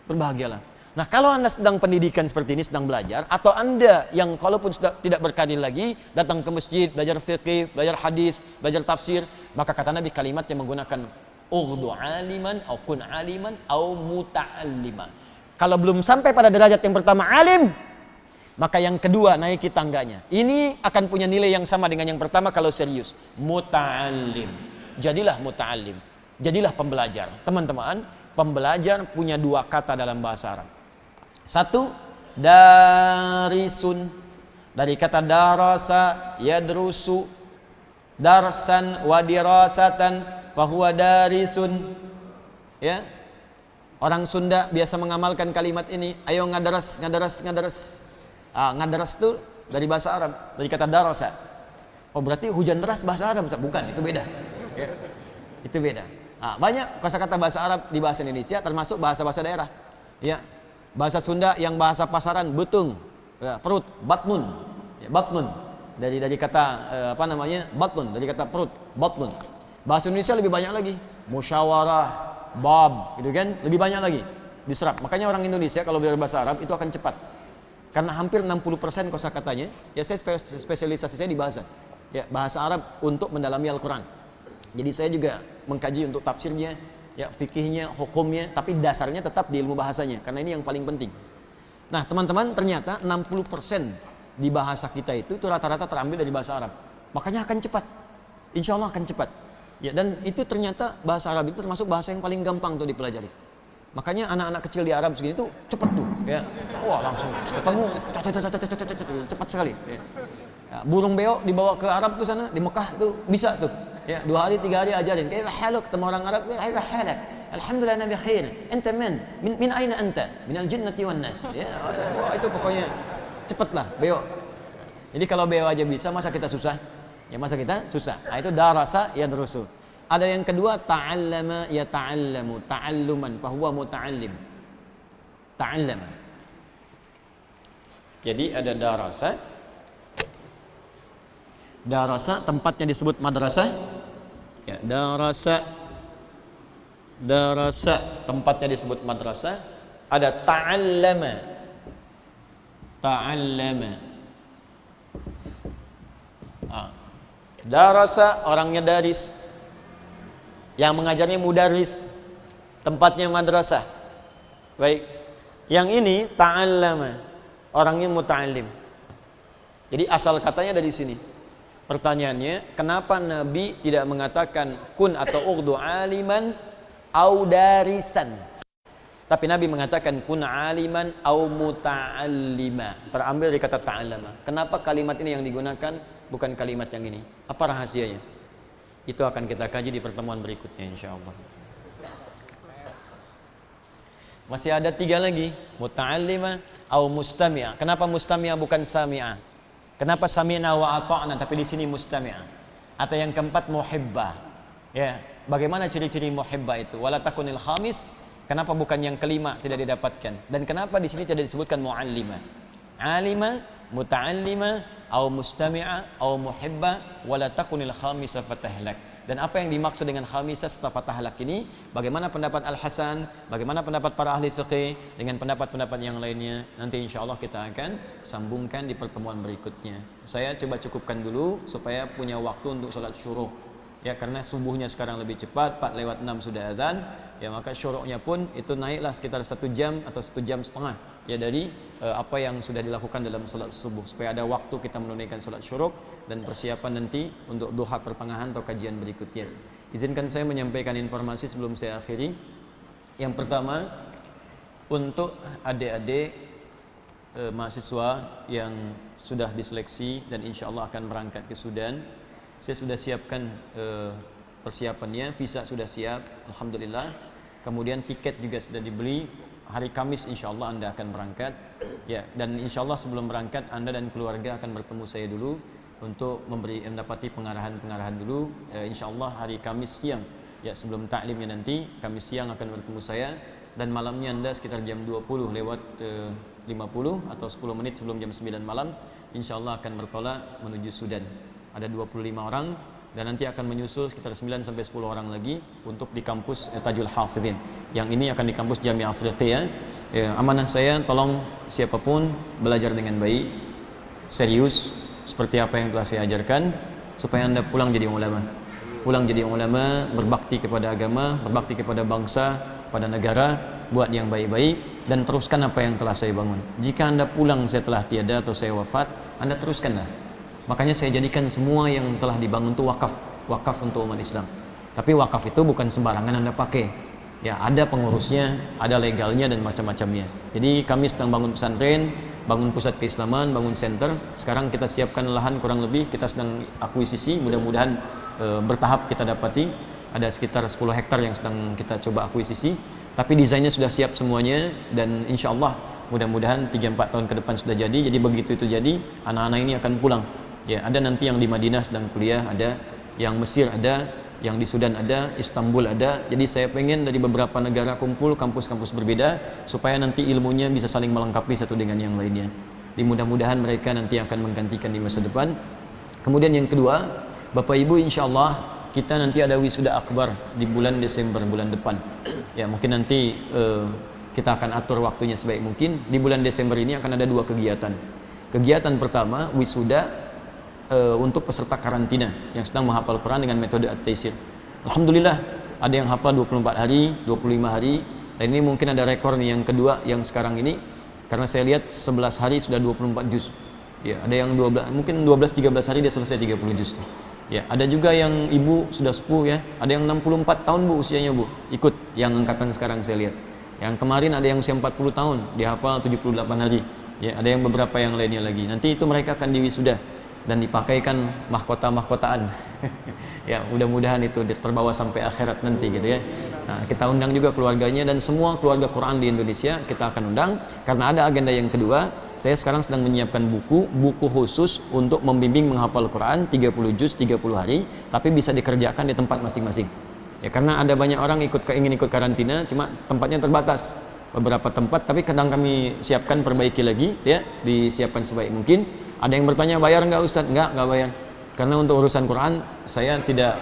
Berbahagialah. Nah, kalau Anda sedang pendidikan seperti ini, sedang belajar, atau Anda yang kalaupun sudah tidak berkarir lagi, datang ke masjid, belajar fiqih, belajar hadis, belajar tafsir, maka kata Nabi kalimat yang menggunakan ughdu aliman, au kun aliman, au muta'alliman. Kalau belum sampai pada derajat yang pertama alim, maka yang kedua naiki tangganya. Ini akan punya nilai yang sama dengan yang pertama kalau serius. Muta'allim. Jadilah muta'allim. Jadilah pembelajar. Teman-teman, pembelajar punya dua kata dalam bahasa Arab. Satu, darisun. Dari kata darasa, yadrusu, darsan wa dirasatan, fahuwa darisun. Ya. Orang Sunda biasa mengamalkan kalimat ini. Ayo ngadaras. Ngadaras itu dari bahasa Arab, dari kata darasa. Oh, berarti hujan deras bahasa Arab? Bukan, itu beda. Ya. Itu beda. Banyak kosakata bahasa Arab di bahasa Indonesia, termasuk bahasa-bahasa daerah. Ya. Bahasa Sunda yang bahasa pasaran, betung, ya, perut, batnun, ya, batnun. Dari kata batnun, dari kata perut, batnun. Bahasa Indonesia lebih banyak lagi, musyawarah, bab, gitu kan, lebih banyak lagi diserap. Makanya orang Indonesia kalau belajar bahasa Arab itu akan cepat. Karena hampir 60% kosakatanya, ya saya spesialisasi saya di bahasa. Ya, bahasa Arab untuk mendalami Al-Qur'an. Jadi saya juga mengkaji untuk tafsirnya, ya fikihnya, hukumnya, tapi dasarnya tetap di ilmu bahasanya, karena ini yang paling penting. Nah teman-teman, ternyata 60% di bahasa kita itu rata-rata terambil dari bahasa Arab. Makanya akan cepat, insya Allah akan cepat. Ya, dan itu ternyata bahasa Arab itu termasuk bahasa yang paling gampang tuh dipelajari. Makanya anak-anak kecil di Arab segini tuh cepat tuh, ya. Wah langsung ketemu, cepat sekali. Ya. Ya, burung beo dibawa ke Arab tuh sana, di Mekah tuh bisa tuh. Ya, 2 hari 3 hari ajarin. Kayak haluk ketemu orang Arab, kayak halak. Alhamdulillah nabi khair. Anta min aina anta? Minal jinnati wan nas. Ya, wah, itu pokoknya cepatlah beo. Jadi kalau beo aja bisa, masa kita susah? Ya masa kita susah. Nah, itu darasa yadrusu. Ada yang kedua, ta'allama yata'allamu, ta'alluman fahuwa muta'allim. Ta'allama. Jadi ada darasa. Darasa tempatnya disebut madrasah. Ya, darasa tempatnya disebut madrasah. Ada ta'allama. Darasa orangnya daris, yang mengajarnya mudaris, tempatnya madrasah. Baik, yang ini ta'allama, orangnya muta'allim. Jadi asal katanya dari sini. Pertanyaannya, kenapa Nabi tidak mengatakan kun atau ughdu aliman au darisan, tapi Nabi mengatakan kun aliman au muta'allima. Terambil dari kata ta'allama. Kenapa kalimat ini yang digunakan, bukan kalimat yang ini? Apa rahasianya? Itu akan kita kaji di pertemuan berikutnya insyaallah. Masih ada 3 lagi, muta'allima au mustami'ah. Kenapa mustami'ah bukan sami'ah? Kenapa sami'na wa ata'na tapi di sini mustami'ah? Atau yang keempat, muhibbah. Ya, bagaimana ciri-ciri muhibbah itu? Wala takunil khamis. Kenapa bukan yang kelima tidak didapatkan? Dan kenapa di sini tidak disebutkan mu'allima? Alima, muta'allima, au mustami'a, au muhibba, wala takunil khamisa fatahlak. Dan apa yang dimaksud dengan khamisah setelah fatahlak ini? Bagaimana pendapat Al-Hasan? Bagaimana pendapat para ahli fiqih? Dengan pendapat-pendapat yang lainnya, nanti insya Allah kita akan sambungkan di pertemuan berikutnya. Saya coba cukupkan dulu supaya punya waktu untuk sholat syuruq. Ya, karena subuhnya sekarang lebih cepat, 4:06 sudah adzan. Ya, maka syuruqnya pun itu naiklah sekitar 1 jam atau 1 jam setengah. Ya, dari apa yang sudah dilakukan dalam salat subuh, supaya ada waktu kita menunaikan salat syuruq dan persiapan nanti untuk duha pertengahan atau kajian berikutnya. Izinkan saya menyampaikan informasi sebelum saya akhiri. Yang pertama, untuk adik-adik mahasiswa yang sudah diseleksi dan insya Allah akan berangkat ke Sudan, saya sudah siapkan persiapannya. Visa sudah siap, alhamdulillah. Kemudian tiket juga sudah dibeli. Hari Kamis insya Allah Anda akan berangkat, ya. Dan insya Allah sebelum berangkat Anda dan keluarga akan bertemu saya dulu untuk mendapati pengarahan dulu. Insya Allah hari Kamis siang, ya, sebelum taklimnya nanti Kamis siang akan bertemu saya. Dan malamnya Anda sekitar jam 20 lewat 50 atau 10 menit sebelum jam 9 malam, insya Allah akan bertolak menuju Sudan. Ada 25 orang. Dan nanti akan menyusul sekitar 9-10 orang lagi untuk di kampus Tajul Hafidhin. Yang ini akan di kampus Jami'ah Afriqiyah. Amanah saya, tolong siapapun belajar dengan baik, serius, seperti apa yang telah saya ajarkan, supaya Anda pulang jadi ulama. Pulang jadi ulama, berbakti kepada agama, berbakti kepada bangsa, pada negara, buat yang baik-baik, dan teruskan apa yang telah saya bangun. Jika Anda pulang setelah tiada atau saya wafat, Anda teruskanlah. Makanya saya jadikan semua yang telah dibangun itu wakaf untuk umat Islam. Tapi wakaf itu bukan sembarangan Anda pakai. Ya, ada pengurusnya, ada legalnya dan macam-macamnya. Jadi kami sedang bangun pesantren, bangun pusat keislaman, bangun center. Sekarang kita siapkan lahan kurang lebih, kita sedang akuisisi, mudah-mudahan bertahap kita dapati. Ada sekitar 10 hektar yang sedang kita coba akuisisi. Tapi desainnya sudah siap semuanya dan insya Allah mudah-mudahan 3-4 tahun ke depan sudah jadi. Jadi begitu itu jadi, anak-anak ini akan pulang. Ya, ada nanti yang di Madinah sedang kuliah, ada yang Mesir, ada yang di Sudan, ada Istanbul, ada. Jadi saya pengen dari beberapa negara kumpul, kampus-kampus berbeda, supaya nanti ilmunya bisa saling melengkapi satu dengan yang lainnya. Mudah-mudahan mereka nanti akan menggantikan di masa depan. Kemudian yang kedua, Bapak Ibu, insya Allah kita nanti ada wisuda akbar di bulan Desember, bulan depan. Ya, mungkin nanti kita akan atur waktunya sebaik mungkin. Di bulan Desember ini akan ada 2 kegiatan. Kegiatan pertama, wisuda untuk peserta karantina yang sedang menghafal Quran dengan metode At-Taisir. Alhamdulillah, ada yang hafal 24 hari, 25 hari, dan ini mungkin ada rekor nih yang kedua yang sekarang ini, karena saya lihat 11 hari sudah 24 juz. Ya, ada yang 12, mungkin 12-13 hari dia selesai 30 juz. Ya, ada juga yang ibu sudah sepuh ya, ada yang 64 tahun Bu usianya Bu, ikut yang angkatan sekarang saya lihat. Yang kemarin ada yang usia 40 tahun, dia hafal 78 hari. Ya, ada yang beberapa yang lainnya lagi. Nanti itu mereka akan diwisuda dan dipakaikan mahkota-mahkotaan. Ya, mudah-mudahan itu terbawa sampai akhirat nanti gitu ya. Nah, kita undang juga keluarganya dan semua keluarga Quran di Indonesia kita akan undang, karena ada agenda yang kedua. Saya sekarang sedang menyiapkan buku khusus untuk membimbing menghafal Quran 30 juz 30 hari, tapi bisa dikerjakan di tempat masing-masing. Ya, karena ada banyak orang ingin ikut karantina, cuma tempatnya terbatas. Beberapa tempat, tapi kadang kami siapkan, perbaiki lagi ya, disiapkan sebaik mungkin. Ada yang bertanya, bayar nggak Ustadz? Nggak bayar. Karena untuk urusan Quran saya tidak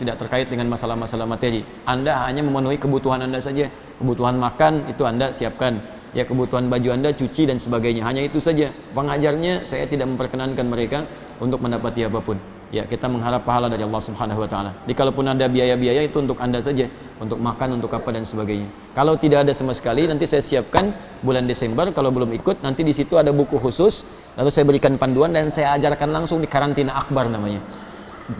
tidak terkait dengan masalah-masalah materi. Anda hanya memenuhi kebutuhan Anda saja. Kebutuhan makan itu Anda siapkan. Ya, kebutuhan baju Anda cuci dan sebagainya. Hanya itu saja. Pengajarnya saya tidak memperkenankan mereka untuk mendapati apapun. Ya, kita mengharap pahala dari Allah Subhanahu wa taala. Jadi kalaupun ada biaya-biaya itu untuk Anda saja, untuk makan, untuk apa dan sebagainya. Kalau tidak ada sama sekali, nanti saya siapkan bulan Desember, kalau belum ikut nanti di situ ada buku khusus, lalu saya berikan panduan dan saya ajarkan langsung di karantina akbar namanya.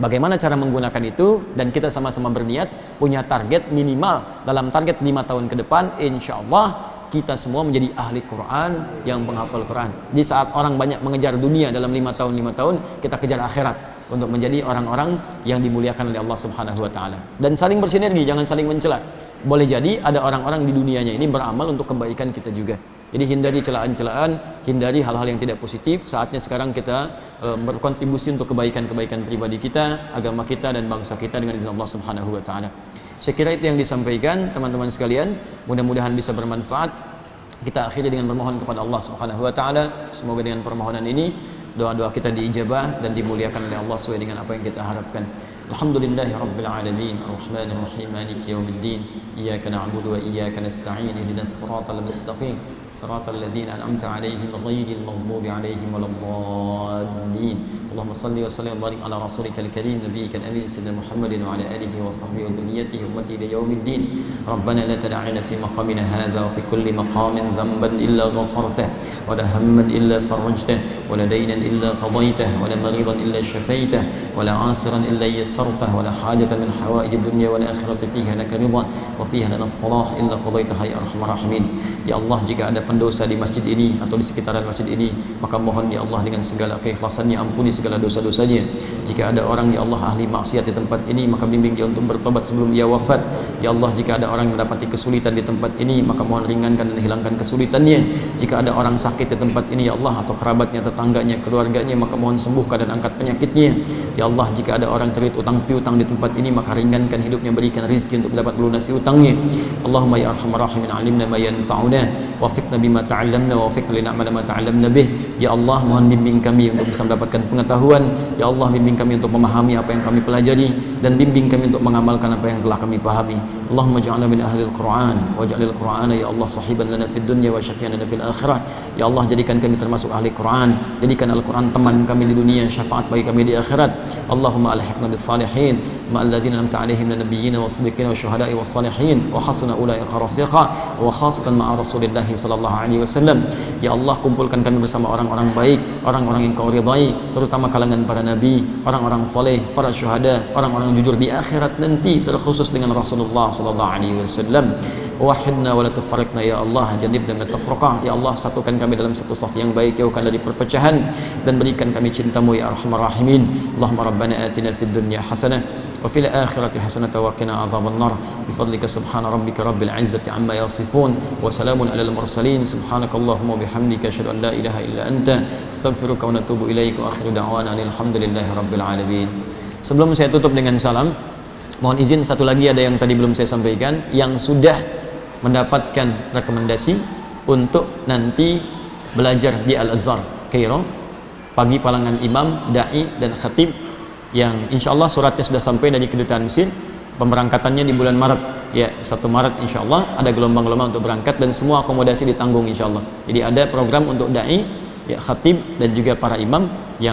Bagaimana cara menggunakan itu, dan kita sama-sama berniat punya target minimal dalam target 5 tahun ke depan, insya Allah kita semua menjadi ahli Quran yang menghafal Quran. Di saat orang banyak mengejar dunia dalam 5 tahun, kita kejar akhirat untuk menjadi orang-orang yang dimuliakan oleh Allah Subhanahu wa taala. Dan saling bersinergi, jangan saling mencela. Boleh jadi ada orang-orang di dunianya ini beramal untuk kebaikan kita juga. Jadi hindari celaan-celaan, hindari hal-hal yang tidak positif. Saatnya sekarang kita berkontribusi untuk kebaikan-kebaikan pribadi kita, agama kita dan bangsa kita dengan izin Allah Subhanahu wa taala. Saya kira itu yang disampaikan teman-teman sekalian, mudah-mudahan bisa bermanfaat. Kita akhiri dengan bermohon kepada Allah Subhanahu wa taala, semoga dengan permohonan ini doa-doa kita diijabah dan dimuliakan oleh Allah sesuai dengan apa yang kita harapkan. Alhamdulillahirabbil alamin, arrahmanir rahim, maliki yaumiddin, iyyaka na'budu wa iyyaka nasta'in, ihdinas siratal mustaqim, siratal ladzina an'amta 'alaihim ghairil maghdubi 'alaihim waladdallin. Allahumma shalli wa sallim wa barik ala rasulikal karim nabiyyikal amin sayyidina Muhammadin wa ala alihi wa sahbihi wa dhurriyyatihi ummati ila yaumiddin. Rabbana la tad'alna fi maqamina hadha wa fi kulli maqamin dhanban illa ghafartah wa la hamman illa farajtah wa la daynan illa qadaytah wa la maridan illa shafaitah wa la 'asiran illa yassartah wa la hajatan min hawaij ad-dunya wal akhirati fiha laka ridha wa fiha lana as-salah illa qadaitaha ya arhamar rahimin. Ya Allah, jika ada pendosa di masjid ini atau di sekitaran masjid ini, maka mohon ya Allah dengan segala keikhlasannya ampuni segala dosa-dosanya. Jika ada orang ya Allah ahli maksiat di tempat ini, maka bimbing dia untuk bertobat sebelum dia wafat. Ya Allah, jika ada orang yang mendapati kesulitan di tempat ini, maka mohon ringankan dan hilangkan kesulitannya. Jika ada orang sakit di tempat ini ya Allah, atau kerabatnya, tetangganya, keluarganya, maka mohon sembuhkan dan angkat penyakitnya. Ya Allah, jika ada orang terlilit utang piutang di tempat ini, maka ringankan hidupnya, berikan rezeki untuk dapat melunasi utangnya. Allahumma ya arhamar rahimin, alimna ma yanfa'una, wafiqna bima ta'allamna, wafiqna li na'mala ma ta'allamna bih. Ya Allah, mohon bimbing kami untuk bisa mendapatkan pengetahuan. Ya Allah, bimbing kami untuk memahami apa yang kami pelajari, dan bimbing kami untuk mengamalkan apa yang telah kami pahami. Allahumma ja'alna min ahlil Qur'an waj'alil Qur'ana ya Allah sahiban lana fid dunya wa syafi'an lana fil akhirah. Ya Allah, jadikan kami termasuk ahli Qur'an, jadikan Al-Qur'an teman kami di dunia, syafaat bagi kami di akhirat. Allahumma alhiqna bis salihin ma'al ladzina an'amta 'alaihim minal nabiyyin was-siddiqin wasyuhada'i was-salihin wa hasuna ulaika rafiqa, wa khasatan ma'a Rasulillah sallallahu alaihi wasallam. Ya Allah, kumpulkan kami bersama orang-orang baik, orang-orang yang Kau ridai, terutama kalangan para nabi, orang-orang saleh, para syuhada, orang-orang jujur di akhirat nanti, terkhusus dengan Rasulullah sallallahu alaihi wasallam. Wahidna wa la tufarriqna ya Allah, janibna min tafraqah. Ya Allah, satukan kami dalam satu saf yang baik, jauhkan dari perpecahan, dan berikan kami cinta-Mu ya arhamar rahimin. Allahumma rabbana atina fid dunya hasanah wa fil akhirati hasanah wa qina adzaban nar bi fadlika subhana rabbika rabbil izzati amma yasifun wa salamun alal mursalin subhanakallahumma wa bihamdika asyhadu an la ilaha illa anta astaghfiruka wa atubu ilaik wa akhiru da'wana alhamdulillahi rabbil alamin. Sebelum saya tutup dengan salam, mohon izin satu lagi, ada yang tadi belum saya sampaikan, yang sudah mendapatkan rekomendasi untuk nanti belajar di Al-Azhar Kairo, pagi palangan imam, da'i dan khatib, yang insya Allah suratnya sudah sampai dari kedutaan Mesir. Pemberangkatannya di bulan Maret ya, 1 Maret insya Allah ada gelombang-gelombang untuk berangkat, dan semua akomodasi ditanggung insya Allah. Jadi ada program untuk da'i ya, khatib dan juga para imam